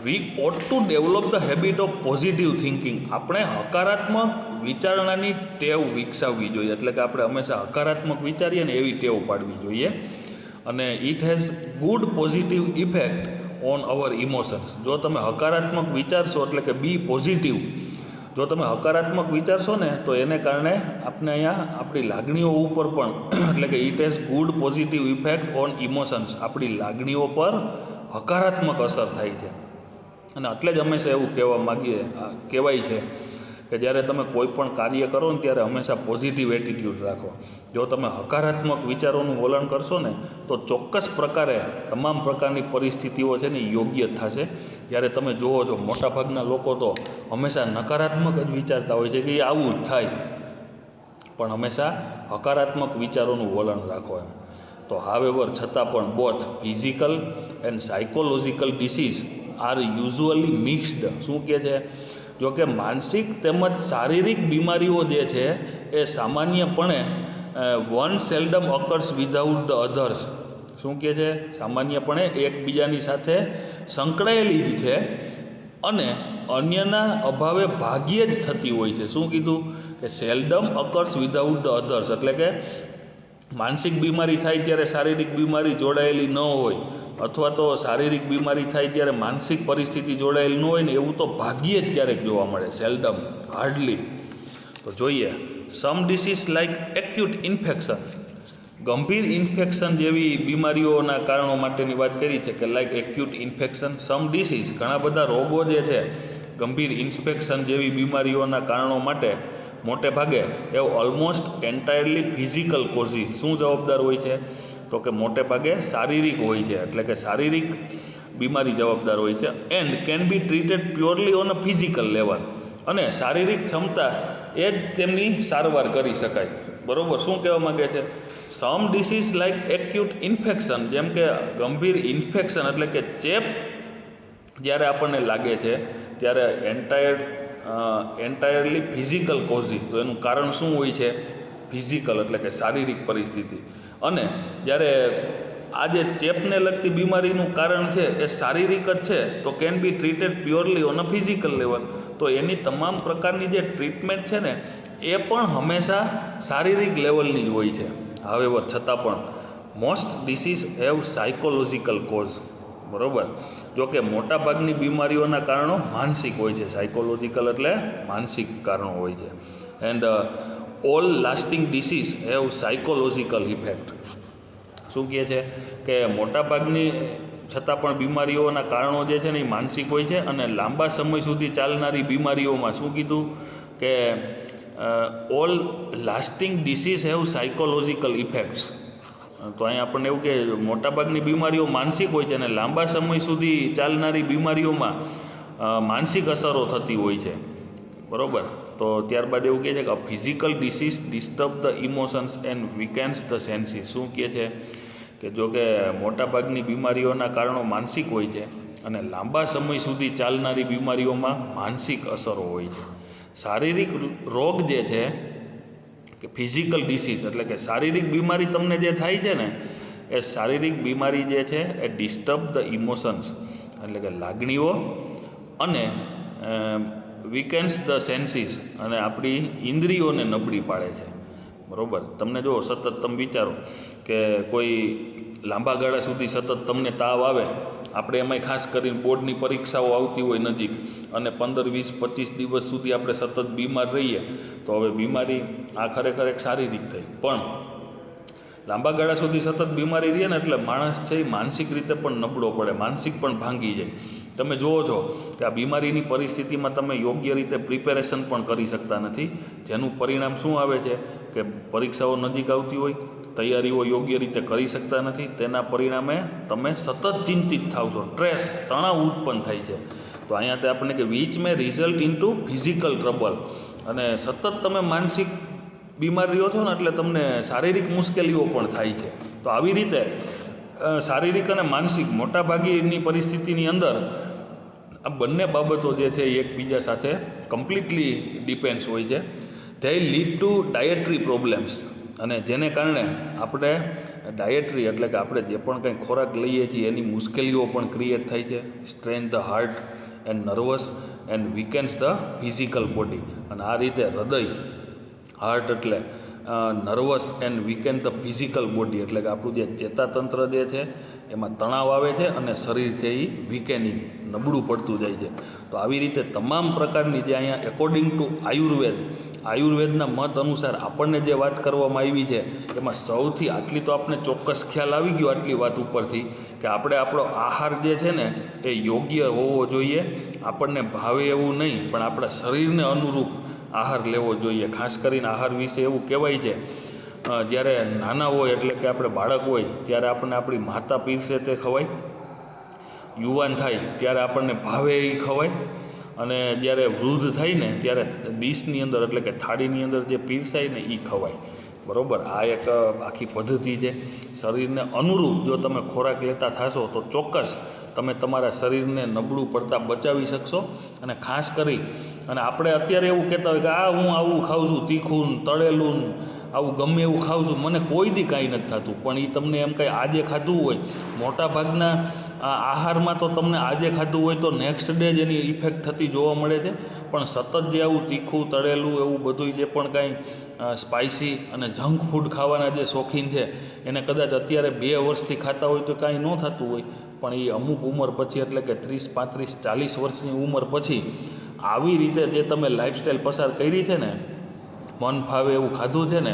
We ought to develop the habit of positive thinking. આપણે હકારાત્મક વિચારણાની ટેવ વિકસાવવી જોઈએ, એટલે કે આપણે હંમેશા હકારાત્મક વિચારીએ ને એવી ટેવ પાડવી જોઈએ. અને it has good positive effect on our emotions. જો તમે હકારાત્મક વિચારશો એટલે કે બી પોઝિટિવ, જો તમે હકારાત્મક વિચારશો ને તો એને કારણે આપણે અહીંયા આપણી લાગણીઓ ઉપર પણ એટલે કે it has good positive effect on emotions, આપણી લાગણીઓ પર હકારાત્મક અસર થાય છે. અને એટલે જ હંમેશા એવું કહેવાય છે કે જ્યારે તમે કોઈ પણ કાર્ય કરો ને ત્યારે હંમેશા પોઝિટિવ એટીટ્યૂડ રાખો. જો તમે હકારાત્મક વિચારોનું વલણ કરશો ને તો ચોક્કસ પ્રકારે તમામ પ્રકારની પરિસ્થિતિઓ છે ને યોગ્ય થશે. જ્યારે તમે જુઓ છો મોટાભાગના લોકો તો હંમેશા નકારાત્મક જ વિચારતા હોય છે કે એ આવું જ થાય, પણ હંમેશા હકારાત્મક વિચારોનું વલણ રાખો એમ. તો હાવેવર છતાં પણ both physical and psychological disease are usually mixed. શું કહે છે? જો કે માનસિક તેમજ શારીરિક બીમારીઓ જે છે એ સામાન્યપણે one seldom occurs without the others. શું કહે છે? સામાન્યપણે એકબીજાની સાથે સંકળાયેલી જ છે અને અન્યના અભાવે ભાગ્યે જ થતી હોય છે. શું કીધું? કે સેલ્ડમ અકર્સ વિધાઉટ ધ અધર્સ, એટલે કે માનસિક બીમારી થાય ત્યારે શારીરિક બીમારી જોડાયેલી ન હોય, અથવા તો શારીરિક બીમારી થાય ત્યારે માનસિક પરિસ્થિતિ જોડાયેલી ન હોય ને એવું તો ભાગ્યે જ ક્યારેક જોવા મળે, સેલ્ડમ, હાર્ડલી. તો જોઈએ, સમ ડિસીઝ લાઇક એક્યુટ ઇન્ફેક્શન, ગંભીર ઇન્ફેક્શન જેવી બીમારીઓના કારણો માટેની વાત કરી છે કે લાઇક એક્યુટ ઇન્ફેક્શન, સમ ડિસીઝ, ઘણા બધા રોગો જે છે ગંભીર ઇન્ફેક્શન જેવી બીમારીઓના કારણો માટે મોટે ભાગે એ ઓલમોસ્ટ એન્ટાયરલી ફિઝિકલ કોઝિસ. શું જવાબદાર હોય છે? તો કે મોટે ભાગે શારીરિક હોય છે, એટલે કે શારીરિક બીમારી જવાબદાર હોય છે. And can be treated purely on a physical level, અને શારીરિક ક્ષમતા એ જ તેમની સારવાર કરી શકાય. બરાબર? શું કહેવા માગે છે? સમ ડિસીઝ લાઇક એક્યુટ ઇન્ફેક્શન, જેમ કે ગંભીર ઇન્ફેક્શન એટલે કે ચેપ જ્યારે આપણને લાગે છે ત્યારે એન્ટાયરલી ફિઝિકલ કોઝિસ, તો એનું કારણ શું હોય છે? ફિઝિકલ એટલે કે શારીરિક પરિસ્થિતિ. અને જ્યારે આ જે ચેપને લગતી બીમારીનું કારણ છે એ શારીરિક જ છે તો can be treated purely on a physical level, તો એની તમામ પ્રકારની જે ટ્રીટમેન્ટ છે ને એ પણ હંમેશા શારીરિક લેવલની જ હોય છે. હાવેવર છતાં પણ most disease have psychological cause. બરાબર? જો કે મોટાભાગની બીમારીઓના કારણો માનસિક હોય છે, સાયકોલોજીકલ એટલે માનસિક કારણો હોય છે. And all lasting disease have psychological effect. શું કહે છે? કે મોટાભાગની છતાં પણ બીમારીઓના કારણો જે છે ને એ માનસિક હોય છે, અને લાંબા સમય સુધી ચાલનારી બીમારીઓમાં શું કીધું? કે all lasting disease have psychological effects. તો અહીંયા આપણને એવું કે મોટાભાગની બીમારીઓ માનસિક હોય છે અને લાંબા સમય સુધી ચાલનારી બીમારીઓમાં માનસિક અસરો થતી હોય છે. બરાબર? તો ત્યારબાદ એવું કહે છે કે physical disease disturb the emotions and weakens the senses. શું કહે છે? કે જો કે મોટાભાગની બીમારીઓના કારણો માનસિક હોય છે અને લાંબા સમય સુધી ચાલનારી બીમારીઓમાં માનસિક અસરો હોય છે. શારીરિક રોગ જે છે કે ફિઝિકલ ડિસીઝ એટલે કે શારીરિક બીમારી તમને જે થાય છે ને એ શારીરિક બીમારી જે છે એ ડિસ્ટર્બ ધ ઇમોશન્સ એટલે કે લાગણીઓ, અને વીકેન્સ ધ સેન્સીસ અને આપણી ઇન્દ્રિયોને નબળી પાડે છે. બરાબર? તમને જો સતત તમે વિચારો કે કોઈ લાંબા ગાળા સુધી સતત તમને તાવ આવે, આપણે એમાંય ખાસ કરીને બોર્ડની પરીક્ષાઓ આવતી હોય નજીક, અને 15, 20, 25 દિવસ સુધી આપણે સતત બીમાર રહીએ, તો હવે બીમારી આ ખરેખર એક શારીરિક થઈ, પણ લાંબા ગાળા સુધી સતત બીમારી રહે ને એટલે માણસ છે એ માનસિક રીતે પણ નબળો પડે, માનસિક પણ ભાંગી જાય. તમે જુઓ છો કે આ બીમારીની પરિસ્થિતિમાં તમે યોગ્ય રીતે પ્રિપેરેશન પણ કરી શકતા નથી, જેનું પરિણામ શું આવે છે કે પરીક્ષાઓ નજીક આવતી હોય, તૈયારીઓ યોગ્ય રીતે કરી શકતા નથી, તેના પરિણામે તમે સતત ચિંતિત થાવ છો, સ્ટ્રેસ, તણાવ ઉત્પન્ન થાય છે. તો અહીંયા તે આપણને કે which may result into physical trouble, અને સતત તમે માનસિક બીમાર રહ્યો છો ને એટલે તમને શારીરિક મુશ્કેલીઓ પણ થાય છે. તો આવી રીતે શારીરિક અને માનસિક મોટાભાગીની પરિસ્થિતિની અંદર આ બંને બાબતો જે છે એ એકબીજા સાથે કમ્પ્લીટલી ડિપેન્ડ્સ હોય છે. They lead to dietary problems, અને જેને કારણે આપણે ડાયટરી એટલે કે આપણે જે પણ કંઈ ખોરાક લઈએ છીએ એની મુશ્કેલીઓ પણ ક્રિએટ થાય છે. Strain the heart and nerves and weakens the physical body, અને આ રીતે હૃદય, હાર્ટ એટલે nerves and weakened the physical body એટલે કે આપણું જે ચેતાતંત્ર જે છે એમાં તણાવ આવે છે અને શરીર છે એ વીકેનિંગ નબળું પડતું જાય છે. તો આવી રીતે તમામ પ્રકારની જે અહીંયા એકોર્ડિંગ ટુ આયુર્વેદના મત અનુસાર આપણને જે વાત કરવામાં આવી છે એમાં સૌથી આટલી તો આપણે ચોક્કસ ખ્યાલ આવી ગયો આટલી વાત ઉપરથી કે આપણે આપણો આહાર જે છે ને એ યોગ્ય હોવો જોઈએ. આપણને ભાવે એવું નહીં પણ આપણા શરીરને અનુરૂપ આહાર લેવો જોઈએ. ખાસ કરીને આહાર વિશે એવું કહેવાય છે જ્યારે નાના હોય એટલે કે આપણે બાળક હોય ત્યારે આપણને આપણી માતા પીરસે તે ખવાય, યુવાન થાય ત્યારે આપણને ભાવે એ ખવાય, અને જ્યારે વૃદ્ધ થાય ને ત્યારે ડીશની અંદર એટલે કે થાળીની અંદર જે પીરસાય ને એ ખવાય. બરાબર, આ એક આખી પદ્ધતિ છે. શરીરને અનુરૂપ જો તમે ખોરાક લેતા થશો તો ચોક્કસ તમે તમારા શરીરને નબળું પડતા બચાવી શકશો. અને ખાસ કરી અને આપણે અત્યારે એવું કહેતા હોય કે હું આવું ખાઉં છું, તીખું તળેલું આવું ગમે એવું ખાઉં છું, મને કોઈ દી કાંઈ નથી થતું. પણ એ તમને એમ કંઈ આજે ખાધું હોય, મોટાભાગના આહારમાં તો તમને આજે ખાધું હોય તો નેક્સ્ટ ડે જ એની ઇફેક્ટ થતી જોવા મળે છે. પણ સતત જે આવું તીખું તળેલું એવું બધું જે પણ કાંઈ સ્પાઇસી અને જંક ફૂડ ખાવાના જે શોખીન છે એને કદાચ અત્યારે 2 વર્ષથી ખાતા હોય તો કાંઈ ન થતું હોય, પણ એ અમુક ઉંમર પછી એટલે કે 30, 35, 40 વર્ષની ઉંમર પછી આવી રીતે જે તમે લાઈફસ્ટાઈલ પસાર કરી છે ને, મન ફાવે એવું ખાધું છે ને,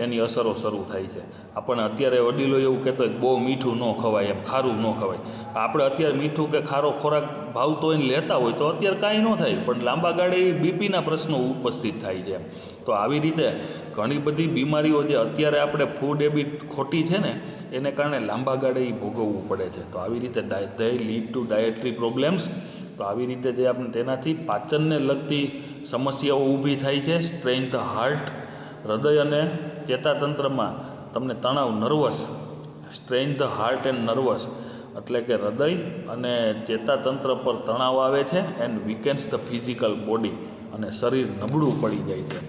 એની અસરો શરૂ થાય છે. આપણને અત્યારે વડીલો એવું કહેતો હોય બહુ મીઠું ન ખવાય, એમ ખારું ન ખવાય. આપણે અત્યારે મીઠું કે ખારો ખોરાક ભાવતો હોય ને લેતા હોય તો અત્યારે કાંઈ ન થાય, પણ લાંબા ગાળે એ બીપીના પ્રશ્નો ઉપસ્થિત થાય છે. તો આવી રીતે ઘણી બધી બીમારીઓ જે અત્યારે આપણે ફૂડ હેબિટ ખોટી છે ને એને કારણે લાંબા ગાળે એ ભોગવવું પડે છે. તો આવી રીતે they lead to dietary problems. તો આવી રીતે જે આપણે તેનાથી પાચનને લગતી સમસ્યાઓ ઊભી થાય છે. સ્ટ્રેઇન ધ હાર્ટ, હૃદય અને ચેતાતંત્રમાં તમને તણાવ, nervous, strain the heart and nervous એટલે કે હૃદય અને ચેતાતંત્ર પર તણાવ આવે છે. And weakens the physical body, અને શરીર નબળું પડી જાય છે.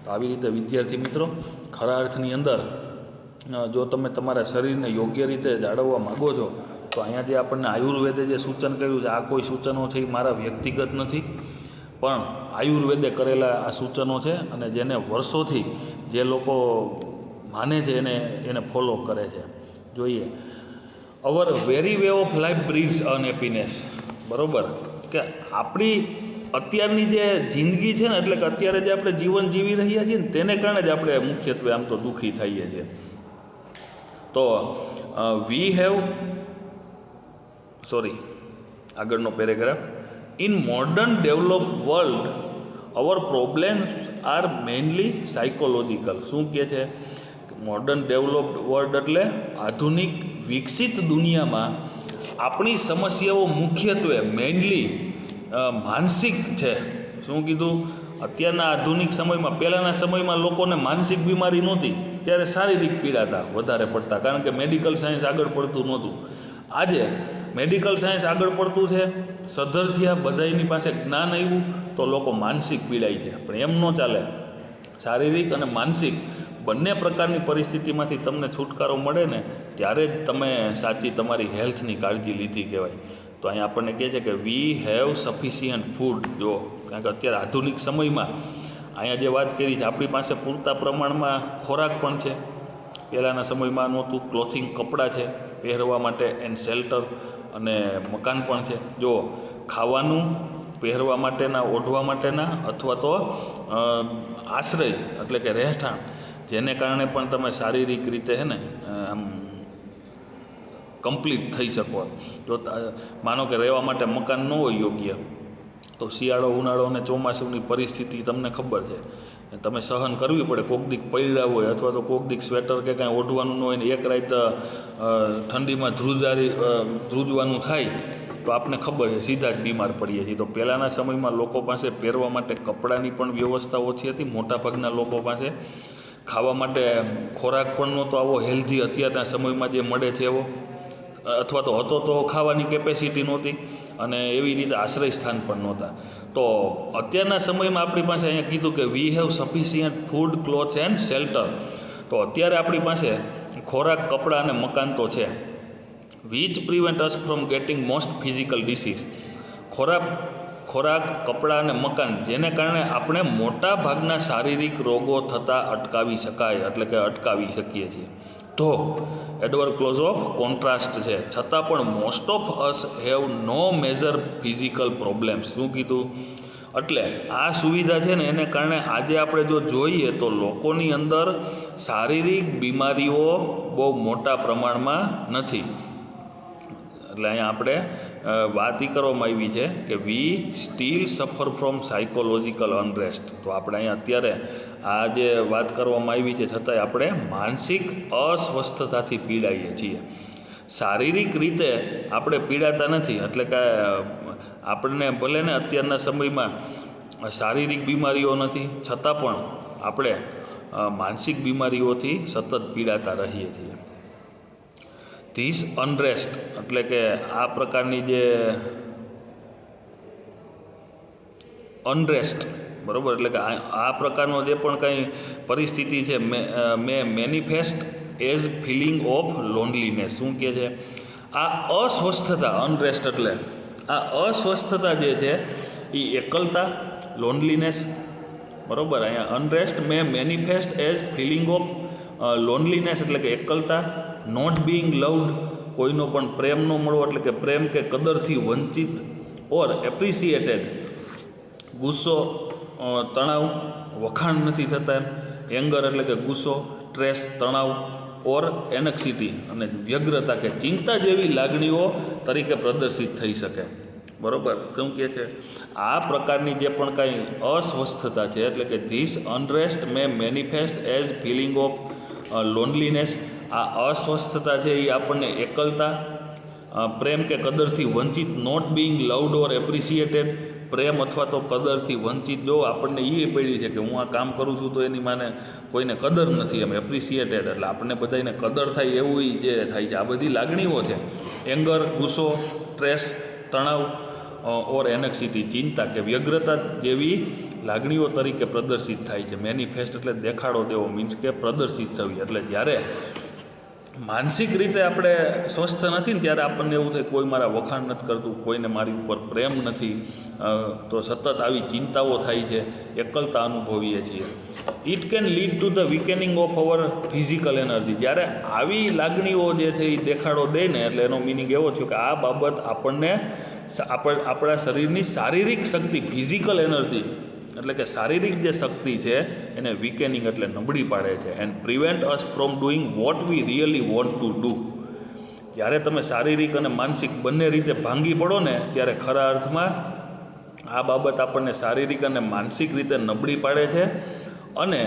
તો આવી રીતે વિદ્યાર્થી મિત્રો, ખરા અર્થની અંદર જો તમે તમારા શરીરને યોગ્ય રીતે જાળવવા માગો છો તો અહીંયા જે આપણને આયુર્વેદે જે સૂચન કર્યું છે, આ કોઈ સૂચનો છે એ મારા વ્યક્તિગત નથી, પણ આયુર્વેદે કરેલા આ સૂચનો છે. અને જેને વર્ષોથી જે લોકો માને છે એને ફોલો કરે છે. જોઈએ, અવર very way of life breeds અનહેપીનેસ. બરાબર, કે આપણી અત્યારની જે જિંદગી છે ને, એટલે કે અત્યારે જે આપણે જીવન જીવી રહ્યા છીએ ને તેને કારણે જ આપણે મુખ્યત્વે આમ તો દુઃખી થઈએ છીએ. તો આગળનો paragraph, in modern developed world our problems are mainly psychological. શું કહે છે? મોડર્ન ડેવલપ્ડ વર્લ્ડ એટલે આધુનિક વિકસિત દુનિયામાં આપણી સમસ્યાઓ મુખ્યત્વે મેઇનલી માનસિક છે. શું કીધું? અત્યારના આધુનિક સમયમાં, પહેલાંના સમયમાં લોકોને માનસિક બીમારી નહોતી, ત્યારે શારીરિક પીડા હતા વધારે પડતા, કારણ કે મેડિકલ સાયન્સ આગળ પડતું નહોતું. આજે મેડિકલ સાયન્સ આગળ પડતું છે, સદ્ધર થયા, બધાની પાસે જ્ઞાન આવ્યું તો લોકો માનસિક પીડાય છે. પણ એમ ન ચાલે. શારીરિક અને માનસિક બંને પ્રકારની પરિસ્થિતિમાંથી તમને છુટકારો મળે ને ત્યારે જ તમે સાચી તમારી હેલ્થની કાળજી લીધી કહેવાય. તો અહીંયા આપણને કહે છે કે વી હેવ સફિશિયન્ટ ફૂડ. જો, કારણ કે અત્યારે આધુનિક સમયમાં અહીંયા જે વાત કરી છે, આપણી પાસે પૂરતા પ્રમાણમાં ખોરાક પણ છે. પહેલાંના સમયમાં નહોતું. ક્લોથિંગ, કપડાં છે પહેરવા માટે, એન્ડ શેલ્ટર, અને મકાન પણ છે. જો, ખાવાનું, પહેરવા માટેના, ઓઢવા માટેના, અથવા તો આશ્રય એટલે કે રહેઠાણ, જેને કારણે પણ તમે શારીરિક રીતે છે ને આમ કમ્પ્લીટ થઈ શકો. જો માનો કે રહેવા માટે મકાન ન હોય યોગ્ય, તો શિયાળો, ઉનાળો અને ચોમાસાની પરિસ્થિતિ તમને ખબર છે, તમે સહન કરવી પડે. કોક દીક પૈડા હોય અથવા તો કોક દીક સ્વેટર કે કાંઈ ઓઢવાનું ન હોય ને એક રાત ઠંડીમાં ધ્રુજવાનું થાય તો આપને ખબર છે, સીધા જ બીમાર પડીએ છીએ. તો પહેલાંના સમયમાં લોકો પાસે પહેરવા માટે કપડાની પણ વ્યવસ્થા ઓછી હતી. મોટાભાગના લોકો પાસે ખાવા માટે ખોરાક પણ નહોતો આવો હેલ્ધી અત્યારના સમયમાં જે મળે છે એવો, અથવા તો હતો તો ખાવાની કેપેસિટી નહોતી, અને એવી રીતે આશ્રય સ્થાન પણ નહોતા. તો અત્યારના સમયમાં આપણી પાસે અહીંયા કીધું કે we have sufficient food, clothes and shelter. તો અત્યારે આપણી પાસે ખોરાક, કપડાં અને મકાન તો છે. Which prevent us from getting most physical disease. ખોરાક, કપડાં અને મકાન, જેને કારણે આપણે મોટા ભાગના શારીરિક રોગો થતાં અટકાવી શકાય, એટલે કે અટકાવી શકીએ છીએ. તો એડવર્બ ક્લોઝ ઓફ કોન્ટ્રાસ્ટ છે. છતાં પણ most of us have no major physical problems. શું કીધું? એટલે આ સુવિધા છે ને એને કારણે આજે આપણે જો જોઈએ તો લોકોની અંદર શારીરિક બીમારીઓ બહુ મોટા પ્રમાણમાં નથી. એટલે અહીંયા આપણે વાત એ કરવામાં આવી છે કે we still suffer from psychological unrest. તો આપણે અહીંયા અત્યારે આ જે વાત કરવામાં આવી છે છતાંય આપણે માનસિક અસ્વસ્થતાથી પીડાઈએ છીએ. શારીરિક રીતે આપણે પીડાતા નથી. એટલે કે આપણને ભલે ને અત્યારના સમયમાં શારીરિક બીમારીઓ નથી, છતાં પણ આપણે માનસિક બીમારીઓથી સતત પીડાતા રહીએ છીએ. ધીસ અનરેસ્ટ એટલે કે આ પ્રકારની જે અનરેસ્ટ, બરાબર, એટલે કે આ પ્રકારનો જે પણ કંઈ પરિસ્થિતિ છે may manifest as feeling of loneliness. શું કહે છે? આ અસ્વસ્થતા, અનરેસ્ટ એટલે આ અસ્વસ્થતા જે છે એ એકલતા, લોનલીનેસ, બરાબર. અહીંયા unrest may manifest as feeling of loneliness એટલે કે એકલતા, નોટ બિંગ લવડ, કોઈનો પણ પ્રેમ ન મળવો એટલે કે પ્રેમ કે કદરથી વંચિત, ઓર એપ્રિસિએટેડ, ગુસ્સો, તણાવ, વખાણ નથી થતા એમ, એંગર એટલે કે ગુસ્સો, સ્ટ્રેસ, તણાવ, ઓર એનેક્સિટી અને વ્યગ્રતા કે ચિંતા જેવી લાગણીઓ તરીકે પ્રદર્શિત થઈ શકે. બરાબર. શું કહે છે? આ પ્રકારની જે પણ કાંઈ અસ્વસ્થતા છે એટલે કે this unrest may manifest as feeling of loneliness. આ અસ્વસ્થતા છે એ આપણને એકલતા, પ્રેમ કે કદરથી વંચિત, not being loved or appreciated, પ્રેમ અથવા તો કદરથી વંચિત. જો આપણને એ પડી છે કે હું આ કામ કરું છું તો એની માને કોઈને કદર નથી, એમ એપ્રિસિએટેડ એટલે આપણને બધાને કદર થાય એવું જે થાય છે. આ બધી લાગણીઓ છે. એંગર, ગુસ્સો, સ્ટ્રેસ, તણાવ, ઓર એનેક્સિટી, ચિંતા કે વ્યગ્રતા જેવી લાગણીઓ તરીકે પ્રદર્શિત થાય છે. મેનિફેસ્ટ એટલે દેખાડો દેવો, મીન્સ કે પ્રદર્શિત થવી. એટલે જ્યારે માનસિક રીતે આપણે સ્વસ્થ નથી ને ત્યારે આપણને એવું થાય કોઈ મારા વખાણ નથી કરતું, કોઈને મારી ઉપર પ્રેમ નથી, તો સતત આવી ચિંતાઓ થાય છે, એકલતા અનુભવીએ છીએ. It can lead to the weakening of our physical energy. જ્યારે આવી લાગણીઓ જે છે એ દેખાડો દે ને એટલે એનો મિનિંગ એવો થયો કે આ બાબત આપણને આપણા શરીરની શારીરિક શક્તિ, ફિઝિકલ એનર્જી એટલે કે શારીરિક જે શક્તિ છે એને વીકેનિંગ એટલે નબળી પાડે છે. And prevent us from doing what we really want to do. જ્યારે તમે શારીરિક અને માનસિક બંને રીતે ભાંગી પડો ને ત્યારે ખરા અર્થમાં આ બાબત આપણને શારીરિક અને માનસિક રીતે નબળી પાડે છે અને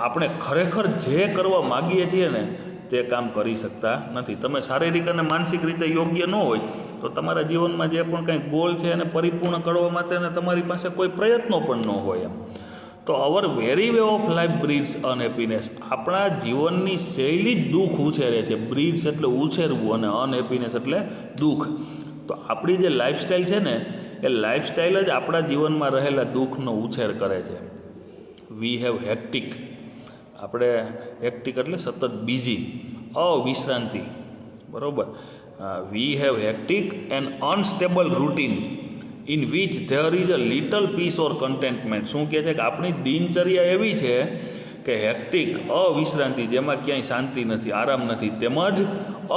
આપણે ખરેખર જે કરવા માગીએ છીએ ને તે કામ કરી શકતા નથી. તમે શારીરિક અને માનસિક રીતે યોગ્ય ન હોય તો તમારા જીવનમાં જે પણ કંઈ ગોલ છે એને પરિપૂર્ણ કરવા માટે તમારી પાસે કોઈ પ્રયત્નો પણ ન હોય એમ. તો અવર very way of life breeds અનહેપીનેસ. આપણા જીવનની શૈલી જ દુઃખ ઉછેરે છે. બ્રીડ્સ એટલે ઉછેરવું અને અનહેપીનેસ એટલે દુઃખ. તો આપણી જે લાઈફસ્ટાઈલ છે ને એ લાઈફસ્ટાઈલ જ આપણા જીવનમાં રહેલા દુઃખનો ઉછેર કરે છે. વી હેવ હેક્ટિક, આપણે હેક્ટિક એટલે સતત બીઝી, અવિશ્રાંતિ, બરાબર. We have hectic and unstable routine in which there is a little peace or contentment. શું કહે છે કે આપણી દિનચર્યા એવી છે કે હેક્ટિક, અવિશ્રાંતિ, જેમાં ક્યાંય શાંતિ નથી, આરામ નથી, તેમજ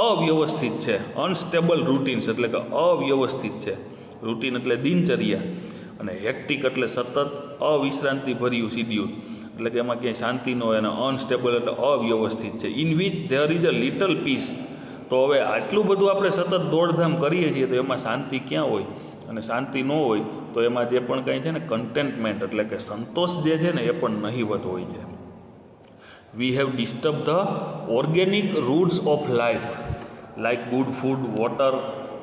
અવ્યવસ્થિત છે. અનસ્ટેબલ રૂટીન્સ એટલે કે અવ્યવસ્થિત છે. રૂટીન એટલે દિનચર્યા અને હેક્ટિક એટલે સતત અવિશ્રાંતિ ભર્યું શિડ્યુલ એટલે કે એમાં ક્યાંય શાંતિ ન હોય. અને અનસ્ટેબલ એટલે અવ્યવસ્થિત છે. In which there is a little peace. તો હવે આટલું બધું આપણે સતત દોડધામ કરીએ છીએ તો એમાં શાંતિ ક્યાં હોય? અને શાંતિ ન હોય તો એમાં જે પણ કંઈ છે ને કન્ટેન્ટમેન્ટ એટલે કે સંતોષ જે છે ને એ પણ નહીવત હોય છે. We have disturb the organic roots of life like good food, water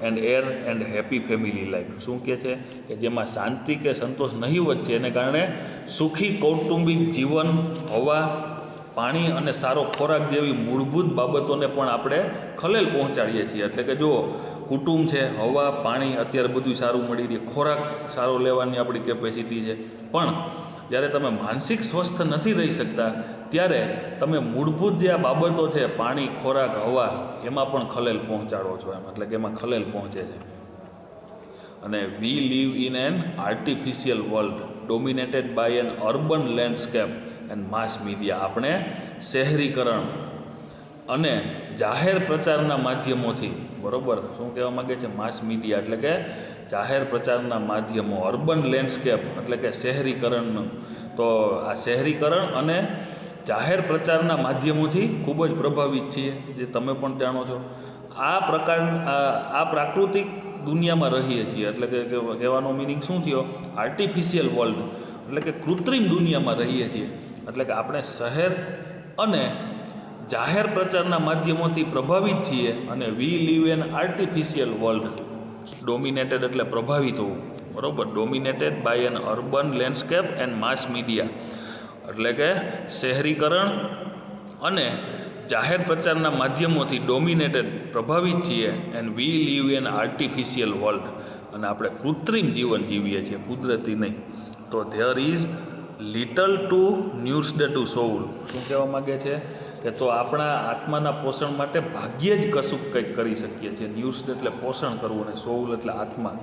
and air and happy family life. શું કહે છે કે જેમાં શાંતિ કે સંતોષ નહીવત છે એને કારણે સુખી કૌટુંબિક જીવન, હવા, પાણી અને સારો ખોરાક જેવી મૂળભૂત બાબતોને પણ આપણે ખલેલ પહોંચાડીએ છીએ. એટલે કે જો કુટુંબ છે, હવા, પાણી અત્યારે બધું સારું મળી રહે, ખોરાક સારો લેવાની આપણી કેપેસિટી છે, પણ જ્યારે તમે માનસિક સ્વસ્થ નથી રહી શકતા ત્યારે તમે મૂળભૂત જે આ બાબતો છે પાણી, ખોરાક, હવા એમાં પણ ખલેલ પહોંચાડો છો એમ. એટલે કે એમાં ખલેલ પહોંચે છે. અને we live in an artificial world dominated by an urban landscape and mass media. આપણે શહેરીકરણ અને જાહેર પ્રચારના માધ્યમોથી, બરાબર, શું કહેવા માગે છે? માસ મીડિયા એટલે કે જાહેર પ્રચારના માધ્યમો, અર્બન લેન્ડસ્કેપ એટલે કે શહેરીકરણનું. તો આ શહેરીકરણ અને જાહેર પ્રચારના માધ્યમોથી ખૂબ જ પ્રભાવિત છીએ, જે તમે પણ જાણો છો. આ પ્રાકૃતિક દુનિયામાં રહીએ છીએ, એટલે કે કહેવાનો મિનિંગ શું થયો? આર્ટિફિશિયલ વર્લ્ડ એટલે કે કૃત્રિમ દુનિયામાં રહીએ છીએ. એટલે કે આપણે શહેર અને જાહેર પ્રચારના માધ્યમોથી પ્રભાવિત છીએ, અને we live an artificial world. Dominated એટલે પ્રભાવિત હોવું, બરાબર, dominated by an urban landscape and mass media એટલે કે શહેરીકરણ અને જાહેર પ્રચારના માધ્યમોથી ડોમિનેટેડ પ્રભાવિત છીએ, and we live an artificial world અને આપણે કૃત્રિમ જીવન જીવીએ છીએ, કુદરતી નહીં. તો there is little to nourish to soul. શું કહેવા માગે છે? કે તો આપણા આત્માના પોષણ માટે ભાગ્યે જ કશું કંઈક કરી શકીએ છીએ. ન્યુર્સ્ડ એટલે પોષણ કરવું અને સોઉલ એટલે આત્મા.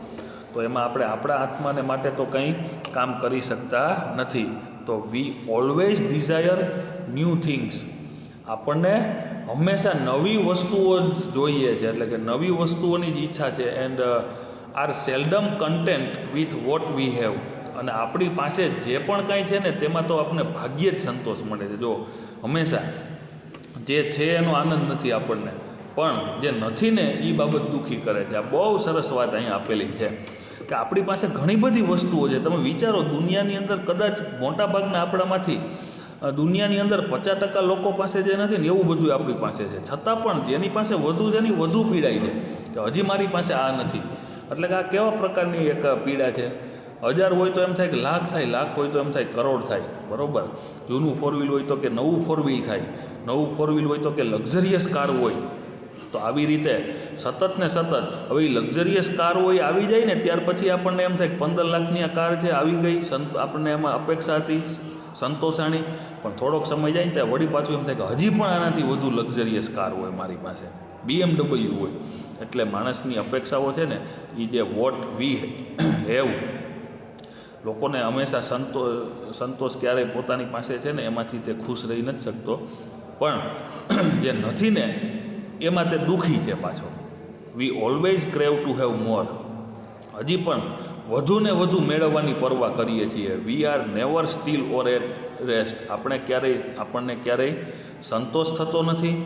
તો એમાં આપણે આપણા આત્માને માટે તો કંઈ કામ કરી શકતા નથી. તો we always desire new things. આપણને હંમેશા નવી વસ્તુઓ જોઈએ છે, એટલે કે નવી વસ્તુઓની જ ઈચ્છા છે. And are seldom content with what we have. અને આપણી પાસે જે પણ કાંઈ છે ને તેમાં તો આપણને ભાગ્યે જ સંતોષ મળે છે. જો હંમેશા જે છે એનો આનંદ નથી આપણને, પણ જે નથી ને એ બાબત દુઃખી કરે છે. આ બહુ સરસ વાત અહીં આપેલી છે કે આપણી પાસે ઘણી બધી વસ્તુઓ છે. તમે વિચારો, દુનિયાની અંદર કદાચ મોટાભાગના આપણામાંથી દુનિયાની અંદર 50% લોકો પાસે જે નથી ને એવું બધું આપણી પાસે છે. છતાં પણ જેની પાસે વધુ છે એની વધુ પીડાય છે કે હજી મારી પાસે આ નથી. એટલે કે આ કેવા પ્રકારની એક પીડા છે? 1000 હોય તો એમ થાય કે લાખ થાય, લાખ હોય તો એમ થાય કરોડ થાય, બરાબર. જૂનું 4 વ્હીલ હોય તો કે નવું 4 વ્હીલ થાય, નવું 4 વ્હીલ હોય તો કે લક્ઝરિયસ કાર હોય. તો આવી રીતે સતત ને સતત હવે એ લક્ઝરિયસ કાર હોય આવી જાય ને ત્યાર પછી આપણને એમ થાય કે 15 લાખની આ કાર છે, આવી ગઈ, આપણને એમાં અપેક્ષા હતી સંતોષાણી. પણ થોડોક સમય જાય ને ત્યાં વળી પાછું એમ થાય કે હજી પણ આનાથી વધુ લક્ઝરિયસ કાર હોય મારી પાસે, BMW હોય. એટલે માણસની અપેક્ષાઓ છે ને એ જે વોટ વી હેવ, લોકોને હંમેશા સંતોષ ક્યારેય પોતાની પાસે છે ને એમાંથી તે ખુશ રહી નથી શકતો, પણ જે નથી ને એમાં તે દુઃખી છે પાછો. We always crave to have more. હજી પણ વધુ ને વધુ મેળવવાની પરવા કરીએ છીએ. We are never still or at rest. આપણને ક્યારેય સંતોષ થતો નથી.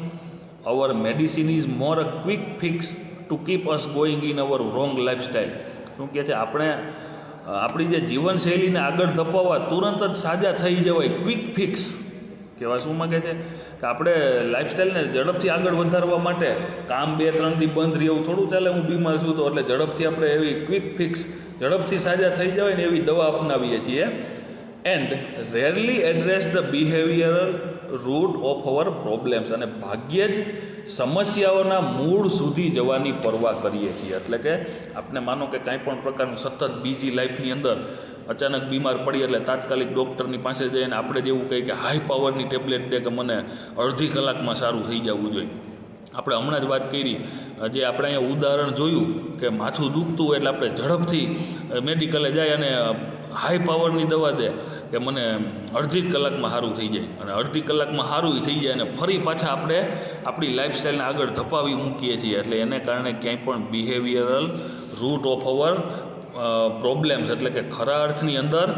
Our medicine is more a quick fix to keep us going in our wrong lifestyle. શું કહે છે? આપણી જે જીવનશૈલીને આગળ ધપાવવા તુરંત જ સાજા થઈ જવાય, ક્વિક ફિક્સ કહેવા શું માગે છે? કે આપણે લાઈફસ્ટાઈલને ઝડપથી આગળ વધારવા માટે કામ 2-3 દી બંધ રહે એવું થોડું ચાલે. હું બીમાર છું તો એટલે ઝડપથી આપણે એવી ક્વિક ફિક્સ ઝડપથી સાજા થઈ જવાય ને એવી દવા અપનાવીએ છીએ. And rarely address the behavioural root of our problems. અને ભાગ્યે જ સમસ્યાઓના મૂળ સુધી જવાની પરવા કરીએ છીએ. એટલે કે આપણે માનો કે કાંઈ પણ પ્રકારનું સતત બીજી લાઈફની અંદર અચાનક બીમાર પડી એટલે તાત્કાલિક ડૉક્ટરની પાસે જઈને આપણે જેવું કહીએ કે હાઈ પાવરની ટેબ્લેટ દે કે મને અડધી કલાકમાં સારું થઈ જવું જોઈએ. આપણે હમણાં જ વાત કરી, જે આપણે અહીંયા ઉદાહરણ જોયું કે માથું દુખતું હોય એટલે આપણે ઝડપથી મેડિકલે જાય અને હાઈ પાવરની દવા દે કે મને અડધી જ કલાકમાં સારું થઈ જાય, અને અડધી કલાકમાં સારું થઈ જાય અને ફરી પાછા આપણે આપણી લાઈફસ્ટાઈલને આગળ ધપાવી મૂકીએ છીએ. એટલે એને કારણે ક્યાંય પણ behavioural root of our problems એટલે કે ખરા અર્થની અંદર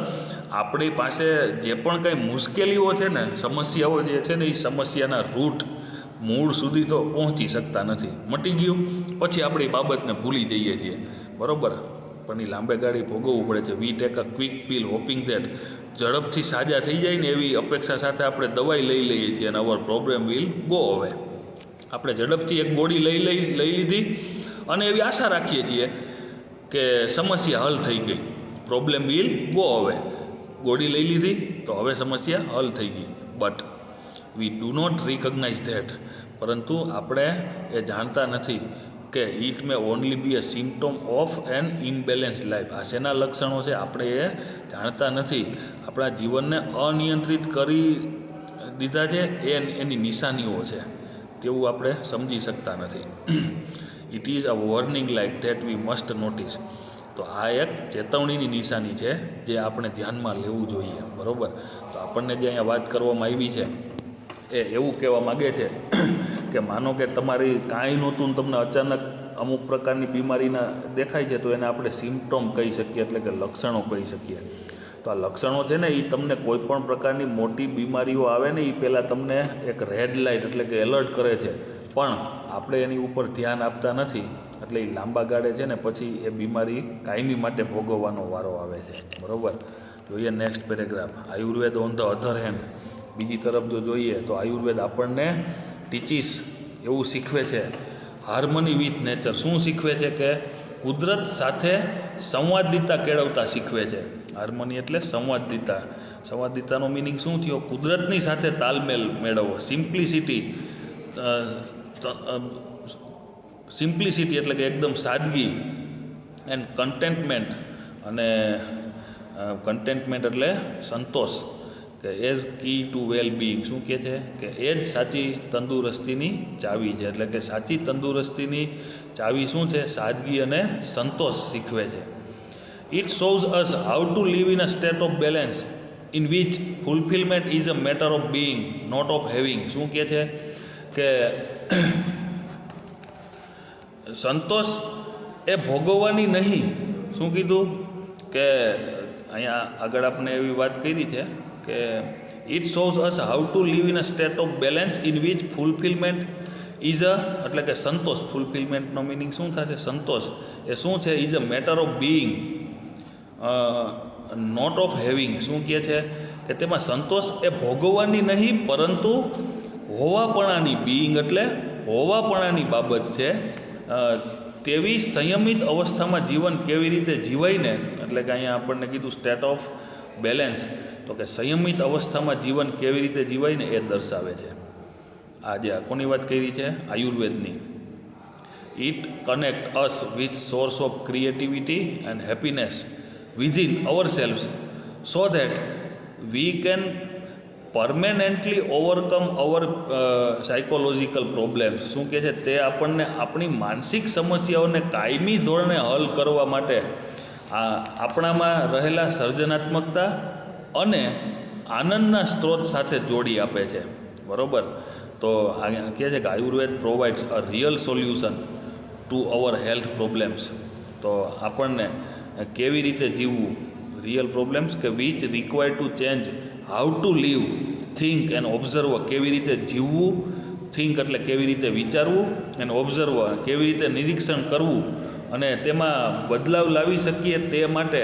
આપણી પાસે જે પણ કંઈ મુશ્કેલીઓ છે ને, સમસ્યાઓ જે છે ને, એ સમસ્યાના રૂટ મૂળ સુધી તો પહોંચી શકતા નથી. મટી ગયું પછી આપણી બાબતને ભૂલી જઈએ છીએ, બરાબર. પણ એ લાંબે ગાડી ભોગવવું પડે છે. We take a quick pill hoping that. ઝડપથી સાજા થઈ જાય ને એવી અપેક્ષા સાથે આપણે દવાઈ લઈ લઈએ છીએ અને અવર પ્રોબ્લેમ વિલ ગો અવે. આપણે ઝડપથી એક ગોળી લઈ લીધી અને એવી આશા રાખીએ છીએ કે સમસ્યા હલ થઈ ગઈ, પ્રોબ્લેમ વિલ ગો અવે. ગોળી લઈ લીધી તો હવે સમસ્યા હલ થઈ ગઈ. But we do not recognize that. પરંતુ આપણે એ જાણતા નથી કે it may only be a symptom of an imbalance life. આ શેના લક્ષણો છે આપણે એ જાણતા નથી. આપણા જીવનને અનિયંત્રિત કરી દીધા છે એની નિશાનીઓ છે તેવું આપણે સમજી શકતા નથી. It is a warning light that we must notice. તો આ એક ચેતવણીની નિશાની છે જે આપણે ધ્યાનમાં લેવું જોઈએ, બરાબર. તો આપણને જે અહીંયા વાત કરવામાં આવી છે એ એવું કહેવા માગે છે કે માનો કે તમારી કાંઈ નહોતું ને તમને અચાનક અમુક પ્રકારની બીમારીના દેખાય છે, તો એને આપણે સિમ્પટોમ કહી શકીએ, એટલે કે લક્ષણો કહી શકીએ. તો આ લક્ષણો છે ને એ તમને કોઈ પણ પ્રકારની મોટી બીમારીઓ આવે ને એ પહેલાં તમને એક રેડ લાઇટ એટલે કે એલર્ટ કરે છે, પણ આપણે એની ઉપર ધ્યાન આપતા નથી, એટલે એ લાંબા ગાળે છે ને પછી એ બીમારી કાયમી માટે ભોગવવાનો વારો આવે છે. બરાબર. જોઈએ next paragraph. Ayurveda on the other hand, બીજી તરફ જો જોઈએ તો આયુર્વેદ આપણને ટીચીસ એવું શીખવે છે, હાર્મની વિથ નેચર. શું શીખવે છે? કે કુદરત સાથે સંવાદિતા કેળવતા શીખવે છે. હાર્મની એટલે સંવાદિતા. સંવાદિતાનો મિનિંગ શું થયો? કુદરતની સાથે તાલમેલ મેળવવો. સિમ્પ્લિસિટી એટલે કે એકદમ સાદગી. એન્ડ કન્ટેન્ટમેન્ટ, અને કન્ટેન્ટમેન્ટ એટલે સંતોષ, કે as key to well being. શું કહે છે? કે એ જ સાચી તંદુરસ્તીની ચાવી છે. એટલે કે સાચી તંદુરસ્તીની ચાવી શું છે? સાદગી અને સંતોષ શીખવે છે. It shows us how to live in a state of balance in which fulfilment is a matter of being, not of having. શું કહે છે? કે સંતોષ એ ભોગવવાની નહીં. શું કીધું? કે અહીંયા આગળ આપણે એવી વાત કરી છે કે it shows us how to live in a state of balance in which fulfilment is અ, એટલે કે સંતોષ. ફુલફિલમેન્ટનો મિનિંગ શું થશે? સંતોષ એ શું છે? Is a matter of being, not of having. શું કહે છે? કે તેમાં સંતોષ એ ભોગવવાની નહીં, પરંતુ હોવાપણાની, બીઇંગ એટલે હોવાપણાની બાબત છે. તેવી સંયમિત અવસ્થામાં જીવન કેવી રીતે જીવાય ને, એટલે કે અહીંયા આપણને કીધું સ્ટેટ ઓફ બેલેન્સ, તો કે સંયમિત અવસ્થામાં જીવન કેવી રીતે જીવાય ને એ દર્શાવે છે. આ જે કોની વાત કરી છે? આયુર્વેદની. It connect us with source of creativity and happiness within ourselves so that we can permanently overcome our psychological problems. શું કહે છે? તે આપણને આપણી માનસિક સમસ્યાઓને કાયમી ધોરણે હલ કરવા માટે આપણામાં રહેલા સર્જનાત્મકતા અને આનંદના સ્ત્રોત સાથે જોડી આપે છે. બરાબર. તો કહે છે કે Ayurveda provides a real solution to our health problems. તો આપણને કેવી રીતે જીવવું, રિયલ પ્રોબ્લેમ્સ કે which require to change how to live, think and observe. કેવી રીતે જીવવું, થિંક એટલે કેવી રીતે વિચારવું, એન્ડ ઓબ્ઝર્વ કેવી રીતે નિરીક્ષણ કરવું, અને તેમાં બદલાવ લાવી શકીએ તે માટે,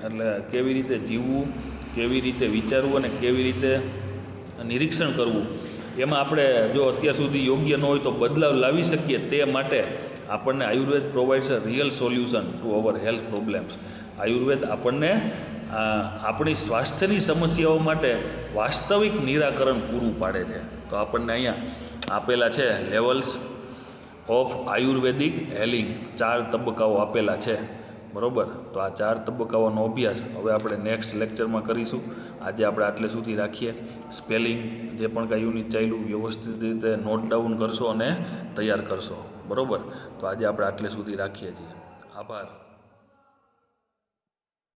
એટલે કેવી રીતે જીવવું, કેવી રીતે વિચારવું અને કેવી રીતે નિરીક્ષણ કરવું, એમાં આપણે જો અત્યાર સુધી યોગ્ય ન હોય તો બદલાવ લાવી શકીએ તે માટે આપણને Ayurveda provides a real solution to our health problems. Ayurveda આપણને આપણી સ્વાસ્થ્યની સમસ્યાઓ માટે વાસ્તવિક નિરાકરણ પૂરું પાડે છે. તો આપણને અહીંયા આપેલા છે લેવલ્સ ઓફ આયુર્વેદિક હેલિંગ, 4 તબક્કાઓ આપેલા છે. બરાબર. તો આ 4 તબક્કાઓનો અભ્યાસ હવે આપણે નેક્સ્ટ લેક્ચરમાં કરીશું. આજે આપણે આટલે સુધી રાખીએ. સ્પેલિંગ જે પણ કાંઈ યુનિટ ચાલ્યું વ્યવસ્થિત રીતે નોટ ડાઉન કરશો અને તૈયાર કરશો. બરાબર. તો આજે આપણે આટલે સુધી રાખીએ છીએ. આભાર.